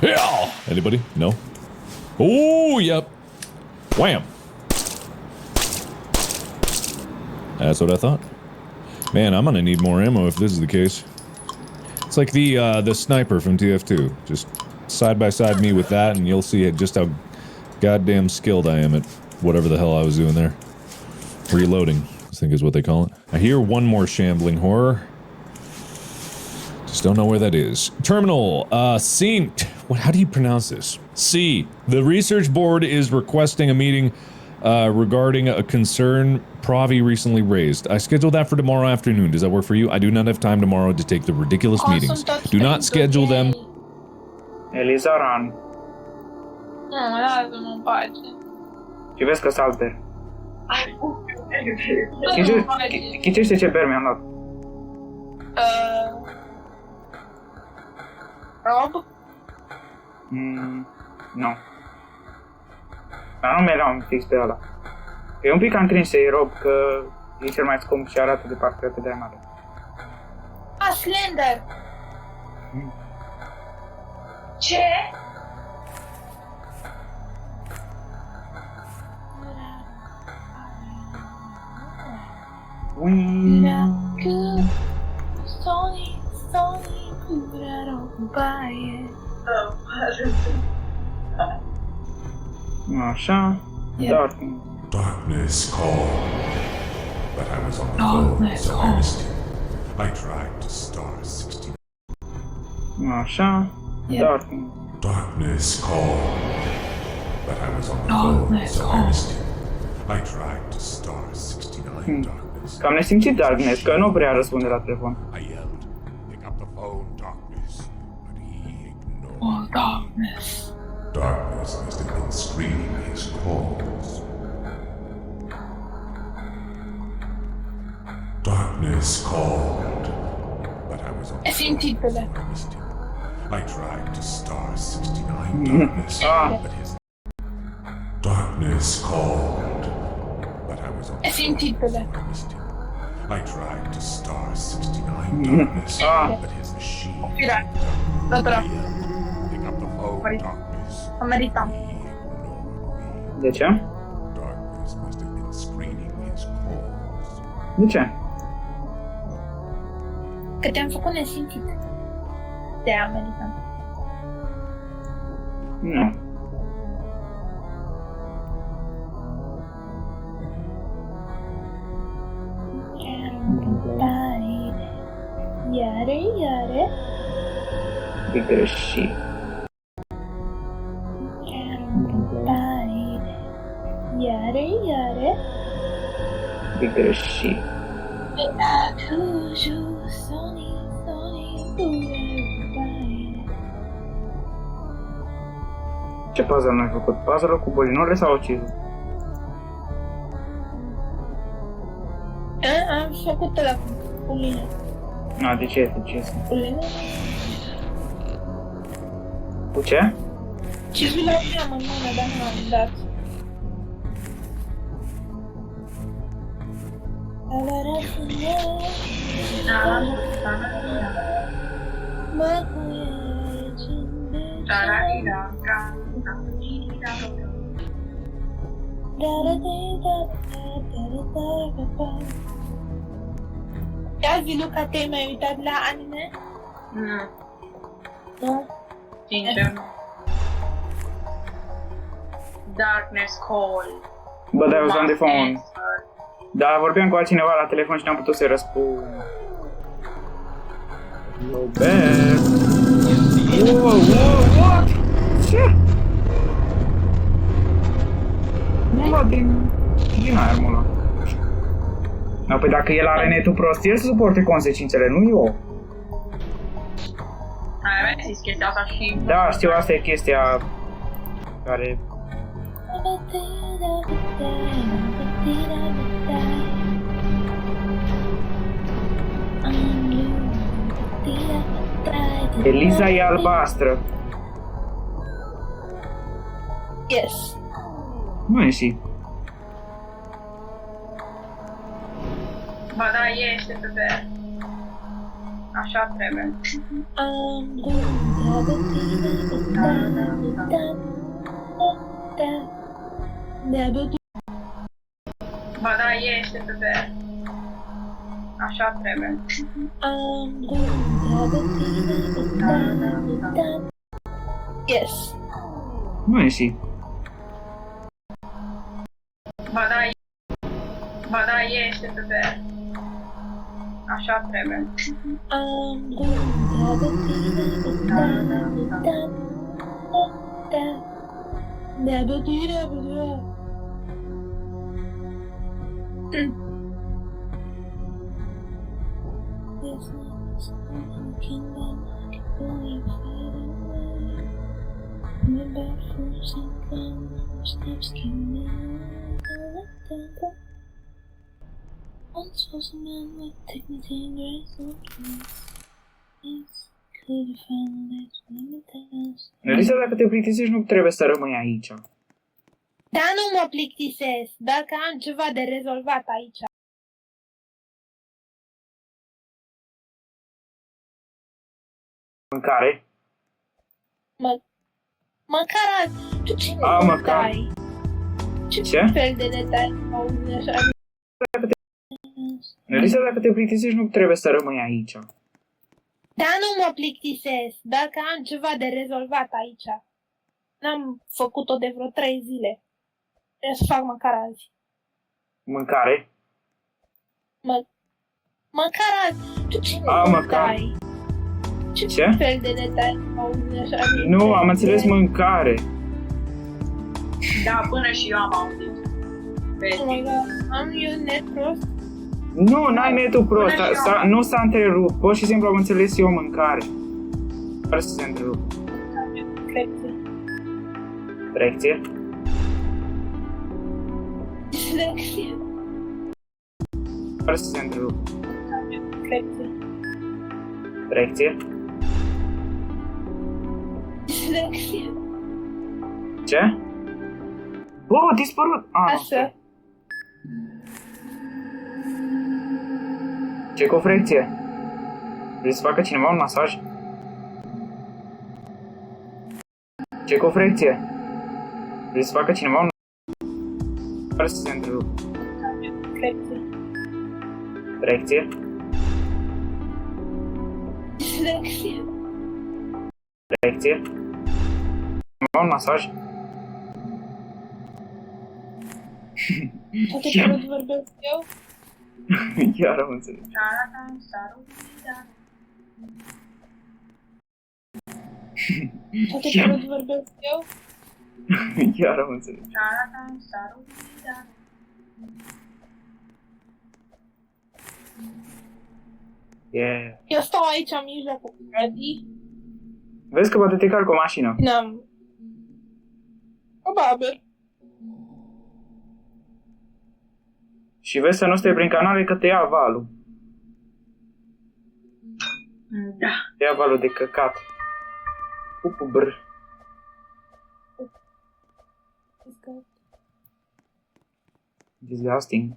Yeah! Anybody? No? Oh, yep. Wham! That's what I thought. Man, I'm gonna need more ammo if this is the case. It's like the sniper from TF2. Just side by side me with that and you'll see just how goddamn skilled I am at whatever the hell I was doing there. Reloading, I think is what they call it. I hear one more shambling horror. Just don't know where that is. Terminal, synced. What, how do you pronounce this? C. The research board is requesting a meeting regarding a concern Pravi recently raised. I scheduled that for tomorrow afternoon. Does that work for you? I do not have time tomorrow to take the ridiculous meetings. Do not schedule them. Elizaran. Nu, lasă-mă în pace. Și vezi că salter. Lasă-mă în pace. Chitește ce beri mi-am luat. Rob? Nu. Dar nu mi-l fix pe ăla. E un pic am trins să-i rob, că e cel mai scump și arată de parcă atât de mare. Slender! Ce? Miracle, Sony, put it on fire. Așa. Dar... Darkness called, but I was on the phone, so I missed you. I tried to star 69. Așa. Dar... Darkness called, but I was on the phone, so I missed you. I tried to star 69 darkness. Cam nesimțit Darkness, că nu prea răspunde la telefon. I yelled, pick up the phone, Darkness, but he ignored Oh, darkness. Darkness must have been screening his calls. Darkness called, but I was on E simțitele. missed him. I tried to star 69 darkness, but his darkness called, but I was on E simțitele. missed him. I tried to star 69 darkness, but his machine Firat. Datora. pick up the phone. Păi. Darkness, Am meritat. he ignored me. De ce? Darkness must have been screening his calls. De ce? Că te-am făcut nesimțit. De-aia am meritat. Nu. Iare. E greșit. Iare. E greșit. Ce puzzle n-ai făcut? Puzzle cu bolinole sau ucizul? Am făcut ăla cu mine. Na, de ce? Cu mine? Cu ce? Cizul aveam în mână, dar nu am dat. Ia zi, Luca, te-ai mai uitat la anime? Nu, Nu? sincer nu. Darkness Call. Bă, dar I was on the phone. Answer. Da, vorbeam cu altcineva la telefon și n-am putut să-i răspund. Robert. What? Ce? Nu mă din aer, mă. Da, păi dacă el are netul prost, el să suporte consecințele, nu eu. Ai mai zis chestia asta și... Da, știu, asta e chestia care... Eliza e albastră. Yes. Nu e și. Ba da, este pe ver. Așa trebuie. Ba da, este pe ver. Așa trebuie. Yes. Nu e și. Ba da, este pe ver. Așa trebuie. Once was a man with dignity and grace and peace. Things could have found its limitations. Elisa, dacă te plictisești, nu trebuie să rămâi aici. Da, nu mă plictisesc, dacă am ceva de rezolvat aici. Mâncare? Măcar azi, tu ce A, nu măcar. dai? Ce Ce? fel de detalii auzi așa? Elisa, dacă te plictisești, nu trebuie să rămâi aici. Da, nu mă plictisesc, dacă am ceva de rezolvat aici. N-am făcut-o de vreo 3 zile. Trebuie să fac măcar azi. Mâncare? Măcar azi, tu ce A, nu măcar. dai? Ce Ce? fel de detalii auzi așa? Nu, am înțeles mâncare. Da, până și eu am auzit. Oh my god, am eu net prost? Nu, n-ai netul prost. Nu s-a întrerupt. Pur și simplu am înțeles eu mâncare. Fără să se întrerup. Cred că Proiecție. Dislexie. Fără să se întrerup. Dislexie. Proiecție. Dislexie. Ce? Oh, a dispărut! Ah, nu, Așa. ce cu frecție? Vrei să facă cineva un masaj? Ce cu frecție? Vrei să facă cineva un fără să se întrerup. Dislexie. Proiecție. Dislexie. Proiecție. Un masaj. Poate că nu vorbesc eu? Iar am înțeles. Poate că nu vorbesc eu? Iar am înțeles. Yeah. Eu stau aici în mijlocul străzii. Vezi că poate te calc o mașină. N-am. Probabil. Și vezi să nu stai prin canale că te ia valul. Da. Te ia valul de căcat. Pupu brr. Disgusting.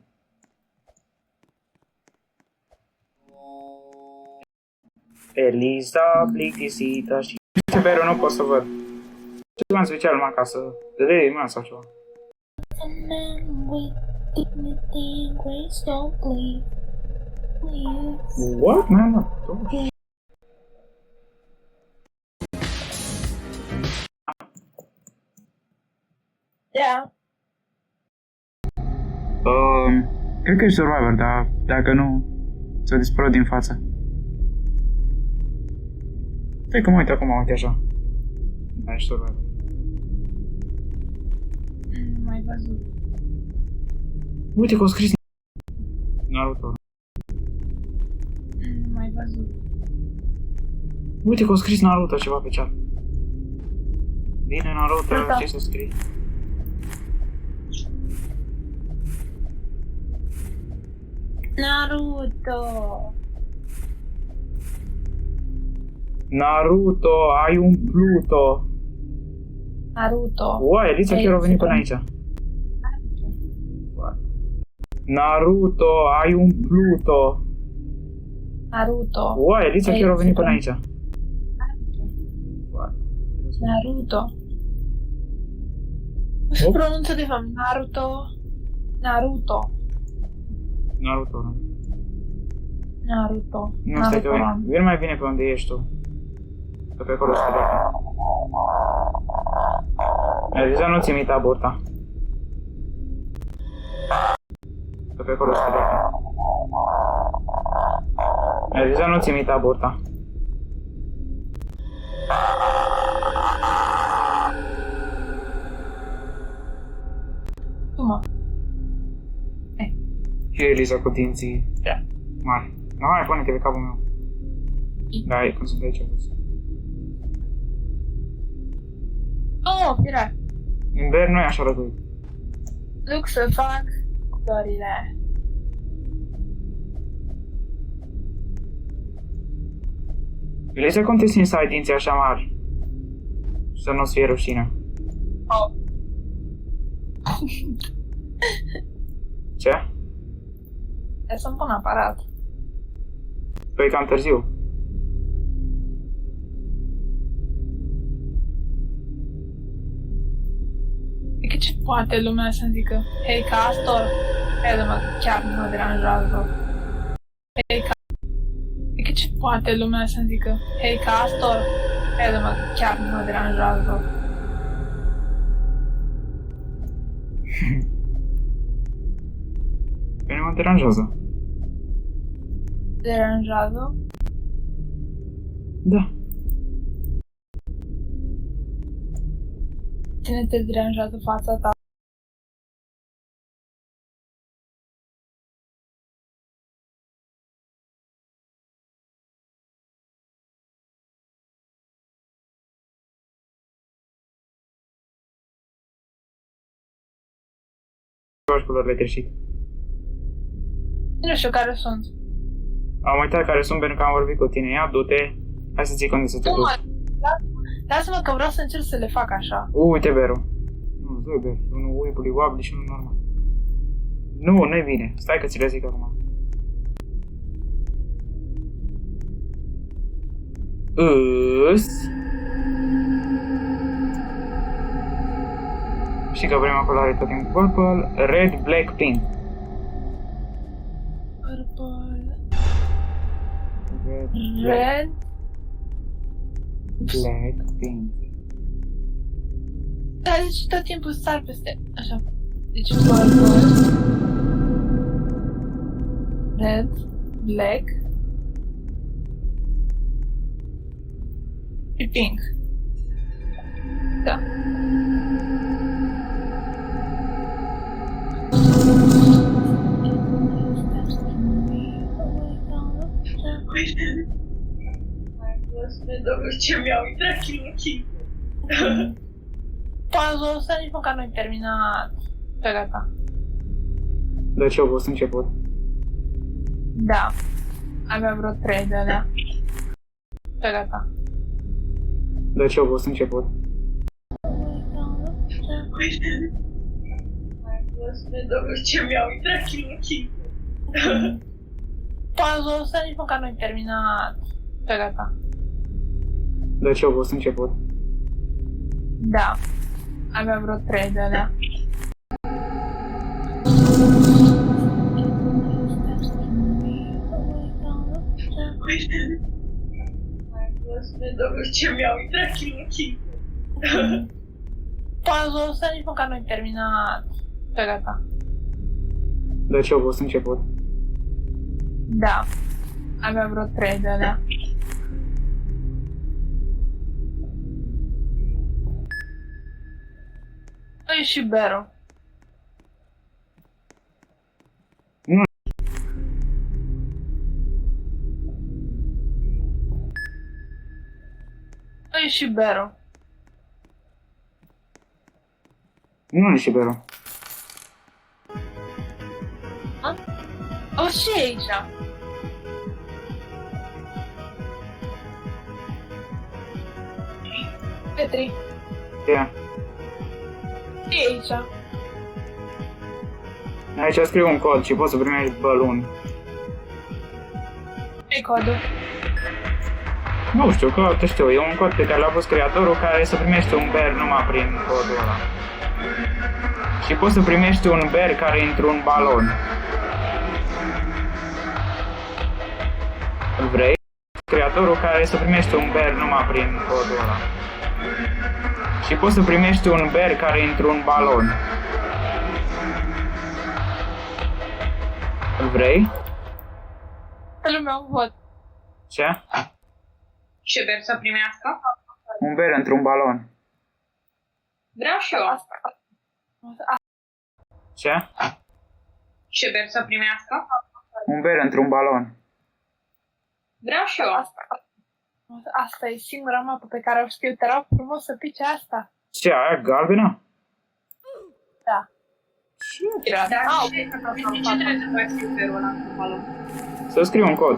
Eliza plictisită și... Ce berul nu pot să văd. Ceva în special numai ca să... Dă-i mâna sau ceva. A man with dignity and grace, don't bleed. Please. What, man? What? Da. Cred că ești survivor, dar dacă nu, ți-o dispărut din față. Stai că mă uit acum, uite așa. Da, ești survivor. Nu mai văzut. Uite că o scris Naruto. Nu mai văzut. Uite că o scris Naruto ceva pe chat. Bine, Naruto, Da. ce să scrii? Naruto. Naruto, ai un Pluto. Naruto. Uai, Eliza chiar a venit până aici. Naruto, ai un Pluto. Naruto. Uai, Eliza chiar a venit până aici. Naruto. Cum se pronunță de fapt? Naruto. Naruto. Naruto, nu? Naruto. Nu, stai că vine mai bine pe unde ești tu. Că pe acolo scrie. Eliza, nu-ți imita burta. Că pe acolo scrie. Eliza, nu-ți imita burta. Mă. Și Eliza cu dinții mari. Nu mai pune-te pe capul meu. Da, e cum sunt aici, vezi. Oh, mira. Ber nu e așa răduit. Duc să fac culorile. Eliza, cum te simți să ai dinții așa mari? Și să nu-ți fie rușine. Oh. Ce? E să-mi pun aparat. Păi cam târziu. E că ce poate lumea să-mi zică? Hei, Castor. Crede-mă, chiar nu mă deranjează. Hei, Castor. E că ce poate lumea să-mi zică? Hei, Castor. Crede-mă, chiar nu mă deranjează. Păi nu mă deranjează. Deranjează? Da. Cine te deranjează fața ta? faci culorile greșit? Nu știu care sunt. Am uitat care sunt pentru că am vorbit cu tine. Ia, du-te. Hai să zic unde să te Nu, duci. lasă-mă că vreau să încerc să le fac așa. Uite, Beru. Nu, doi Beru. Unul wibbly wobbly și unul normal. Nu, nu-i bine. Stai că ți le zic acum. Și că vrem acolo are tot timpul purple, red, black, pink. Purple, Red, red, black, pink. dar deci tot timpul sar peste, așa. Deci purple, red, black și pink. Da. Ce mi-au intrat în ochii. Puzzle ăsta nici măcar nu-i terminat. Pe gata. De ce au fost început? Da. Avea vreo 3 de alea. Pe gata. De ce au fost început? Ce mi-au intrat în ochii. Puzzle ăsta nici măcar nu-i terminat. Pe gata. De ce au fost început? Da. Avea vreo 3 de alea. Ce mi-au intrat în ochii. Puzzle ăsta nici măcar nu-i terminat. Pe gata. De ce au fost început? Da. Avea vreo 3 de alea. Păi și Beru. Nu. Păi și Beru. Nu, și Beru. O, și aici. Petri. Ia. Și aici. Aici scriu un cod și poți să primești balon. Ce codul? Nu știu, că te știu, e un cod pe care l-a pus creatorul care să primești un bear numai prin codul ăla. Și poți să primești un bear care e într-un balon. Îl vrei? Creatorul care să primești un bear numai prin codul ăla. Și poți să primești un bear care e într-un balon. Îl vrei? Lumea un vot. Ce? Ce ber să primească? Un bear într-un balon. Vreau și eu. Ce? Ce ber să primească? Un bear într-un balon. Vreau și eu. Asta e singura mapă pe care o știu. Te rog frumos să pice asta. Ce, aia galbenă? Da. Dar ce trebuie să faci cu berul ăla într-un balon? Să scriu un cod.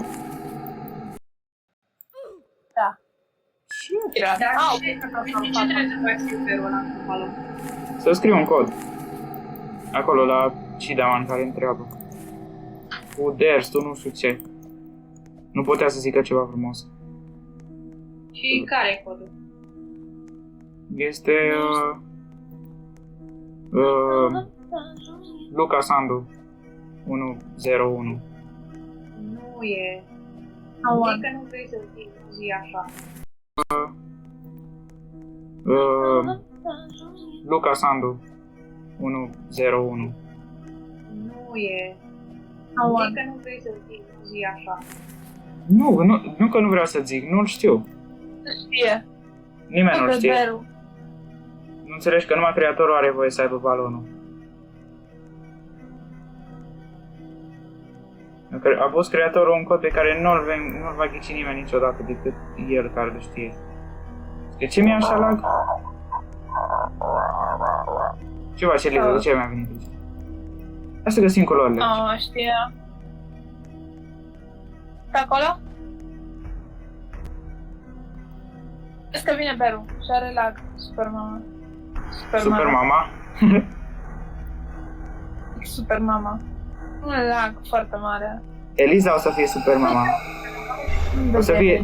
Da. Dar ce trebuie să faci cu berul ăla într-un balon? Să scriu un cod. Acolo la Cidaman care întreabă. Cu Derst, tu nu știu ce. Nu putea să zică ceva frumos. Și care e codul? Este Luca Sandu 101. Nu e. Zic că nu vrei să zici, nu zi așa. Luca Sandu 101. Nu e. Zic că nu vrei să zici, nu zi așa. Nu că nu vreau să zic, nu-l știu. Știe. Nimeni nu-l știe. Beru. Nu înțelegi că numai creatorul are voie să aibă balonul. A pus creatorul un cod pe care nu-l va ghici nimeni niciodată decât el care îl știe. De ce mi-e așa lag? Ce face Liza? De ce mi-a venit aici? Hai să găsim culorile. Știa. Pe acolo? Vezi că vine Beru și are lag. Super mama. Super mama. Super mama. Un lag foarte mare. Eliza o să fie super mama. O să fie...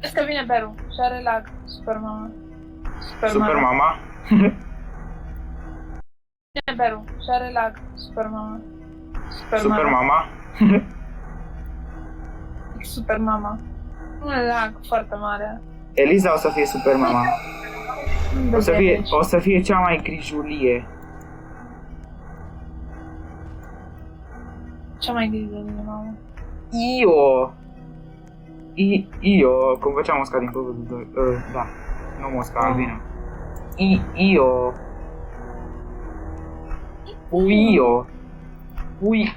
Vezi că vine Beru și are lag. Super mama. Super mama. Vine Beru și are lag. Super mama. Super mama. Super mama. Un lag foarte mare. Eliza o să fie super mama. O să fie cea mai grijulie. Cea mai grijulie, mamă. Io, cum făceam Mosca din Păvăzul 2. Da, nu Mosca, albină. Io.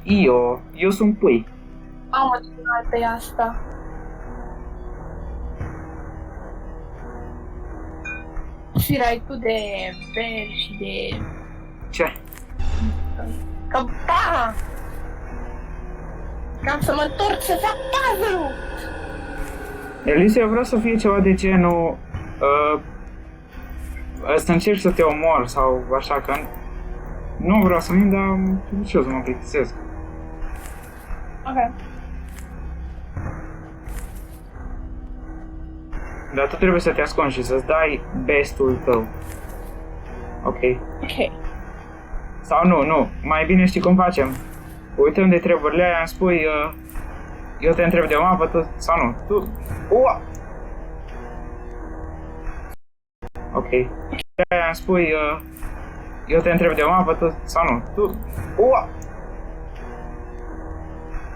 Io. Eu sunt pui. Mamă, ce altă e asta? Firai tu de beri și de... Ce? Că da! Cam să mă întorc să fac puzzle-ul! Elisa, eu vreau să fie ceva de genul... să încerc să te omor sau așa, că... Nu vreau să vin, dar ce o să mă plictisesc. Ok. Dar tu trebuie să te ascunzi și să-ți dai bestul tău. Ok. Ok. Sau nu, mai bine știi cum facem. Uităm de treburile aia, îmi spui, eu te întreb de o mapă, tu, sau nu, tu, ok. De aia îmi spui, eu te întreb de o mapă, tu, sau nu, tu,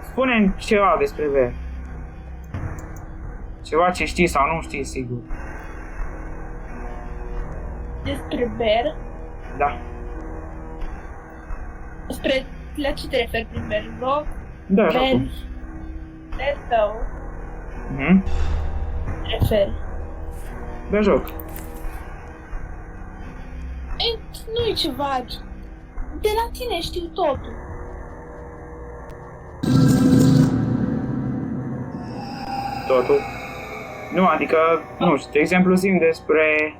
spune-mi ceva despre VR. Ceva ce știi sau nu știi, sigur. Despre Bear? Da. Despre la ce te referi prin Bear? Joc? Da, jocul. Bear tău? Te referi? Da, joc. Nu-i ceva. De la tine știu totul. Totul? Nu, adică, nu știu, de exemplu, zi-mi despre...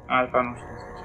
Alfa, nu știu despre ce.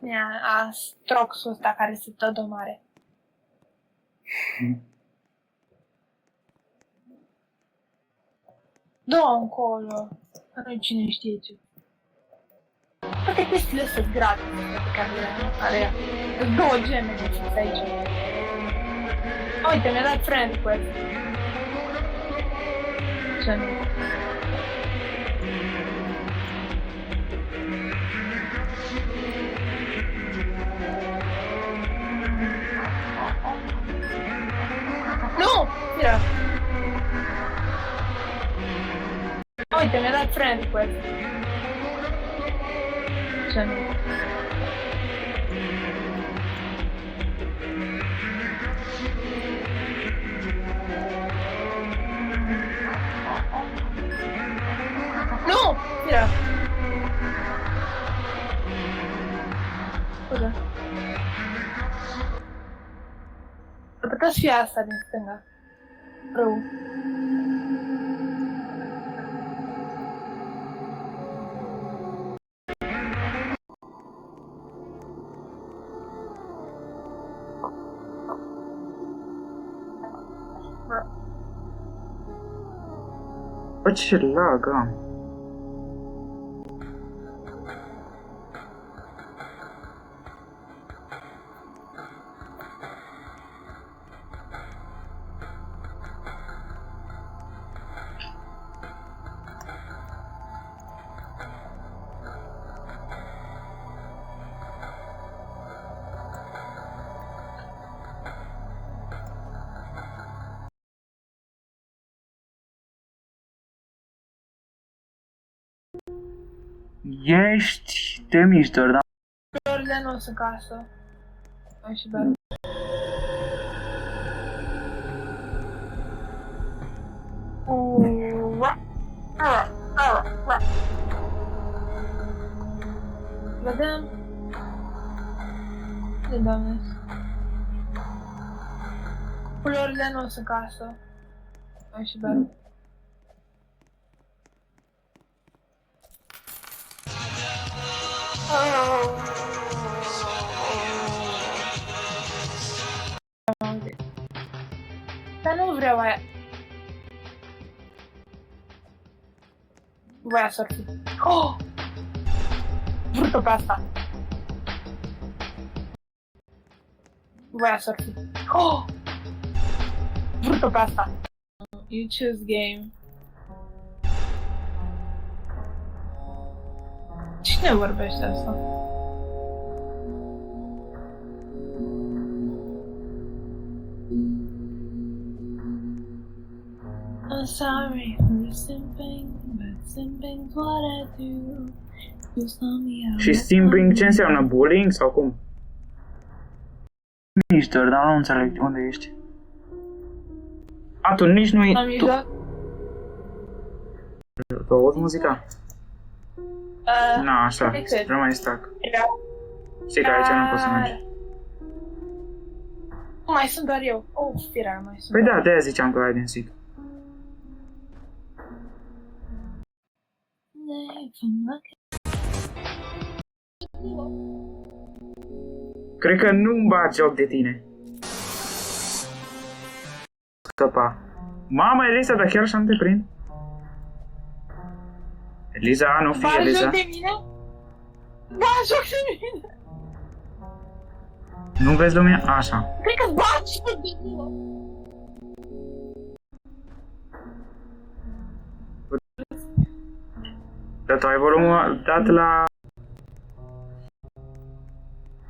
A stroxul ăsta care se tot domoare. Dă-o încolo, că nu cine știe ce. Toate chestiile astea gratis pe care le are ea. Sunt 2 geme de fix aici. Uite, mi-a dat friend request. Ce nu? Nu! Mira! Uite, mi-a dat friend request. Ce nu? Nu! Mira! Scuze. Ar putea să fie asta din stânga. Rău. Bă, ce lag am. Ești de miștor, da? Florile nu sunt casă. Am și bea. Vedem. De doamne. Culorile nu sunt casă. Am și bea. Dar nu vreau aia. Voia să fi. Oh! Vrut-o pe asta. Voia să fi. Oh! Vrut-o pe asta. You choose game. Cine vorbește asta? I'm sorry for simping, but simping's what I do. You saw me out. Și simping ce înseamnă? Bullying sau cum? Miștor, dar nu înțeleg unde ești. A, tu nici nu-i... Am mijloc? Tu auzi muzica? Na, așa, rămâi stac. Știi că aici nu poți să mergi. Mai sunt doar eu. Oh, firar, mai sunt. Păi da, de-aia ziceam că ai din sit. Cred că nu-mi bat joc de tine. Scăpa. Mama, Eliza, dar chiar așa nu te prind? Eliza, nu fi Eliza. Joc de mine? Ba, joc de mine! Nu vezi lumea? Așa. Cred că-ți baci de mine! Dar tu ai volumul dat la...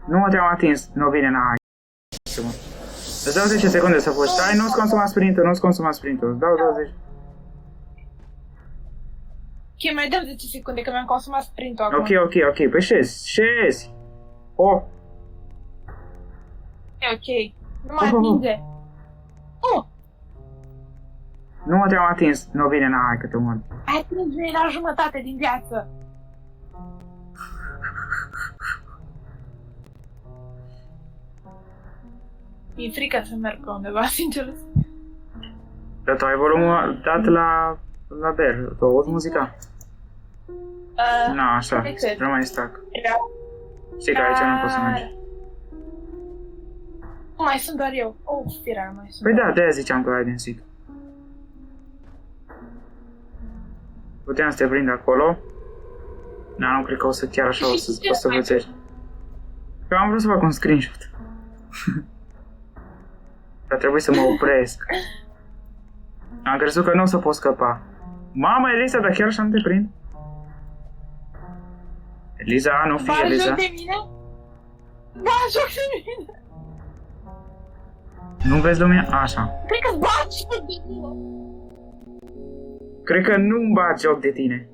Nu te-am atins, nu bine, n-ai. Îți dau 10 secunde să poți. Stai, nu-ți consuma sprintul, nu-ți consuma sprintul. Îți dau 20. Ok, mai dăm 10 secunde, că mi-am consumat sprintul acum. Ok. Păi șezi. Oh. E ok. Nu mă atinge. Oh! Nu te-am atins, nu bine, n-ai că te mor. Ai atins la jumătate din viață. Mi-e frică să merg pe undeva, sincer. Dar tu ai volumul dat la Ber. Tu auzi muzica? Na, așa, rămâi stac. Știi că aici nu poți să mergi. Mai sunt doar eu. Oh, firar, mai sunt. Păi da, de-aia ziceam că ai din sit. Puteam să te prind acolo. Dar nu cred că o să chiar așa o să vă țeri. Eu am vrut să fac un screenshot. Dar trebuie să mă opresc. Am crezut că nu o să pot scăpa. Mama, Eliza, dar chiar așa nu te prind? Eliza, nu fi Eliza. Joc de mine? Ba, joc de mine! Nu vezi lumea? Așa. Cred că-ți bagi joc de mine! Cred că nu-mi bagi joc de tine.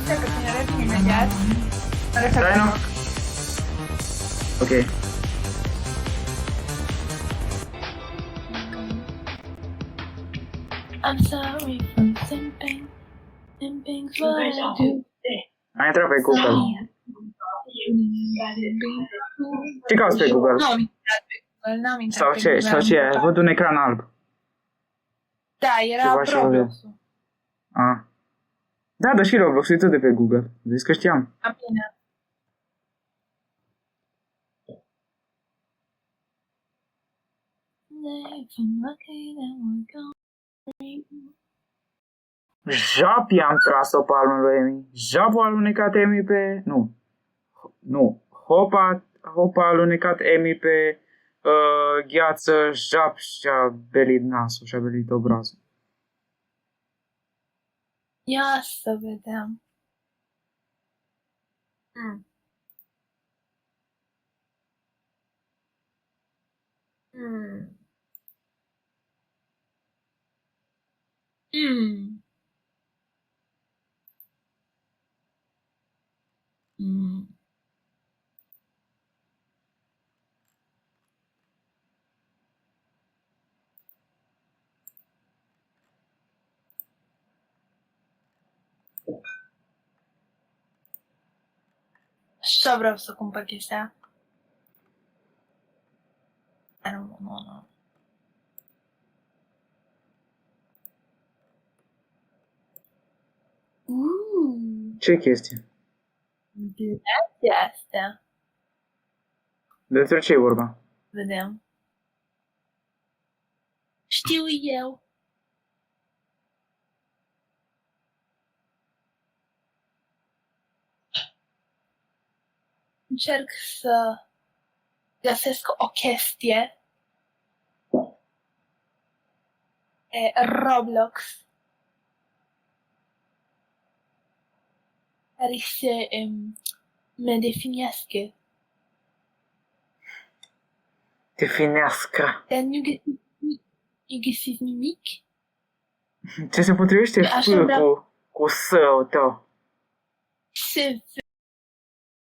Cred că ține revin imediat. Stai, nu? Ok. I'm sorry for simping. Simping's what I do. Ai intrat pe Google. Ce cauți pe Google? Nu am intrat pe Google, n-am intrat Sau pe ce? Google. Sau ce? Văd un ecran alb. Da, era Ceva și Roblox-ul. Ah. Da, dar și Roblox, e tot de pe Google. Vezi că știam. A, bine. If I'm lucky, then we're going. Jap i-am tras-o pe alul lui Emi. Jap a alunecat Emi pe... Nu. Hop a alunecat Emi pe gheață. Jap și-a belit nasul, și-a belit obrazul. Ia să vedem. Mm. Mm. Mm. Mm. Așa vreau să cumpăr chestia. Nu. Ce chestie? De astea. Despre ce e vorba? Vedem. Știu eu. Încerc să găsesc o chestie pe Roblox care să mă definească. Definească. Dar nu găsesc nimic. Ce se potrivește Așa vreau. cu S-ul tău? Să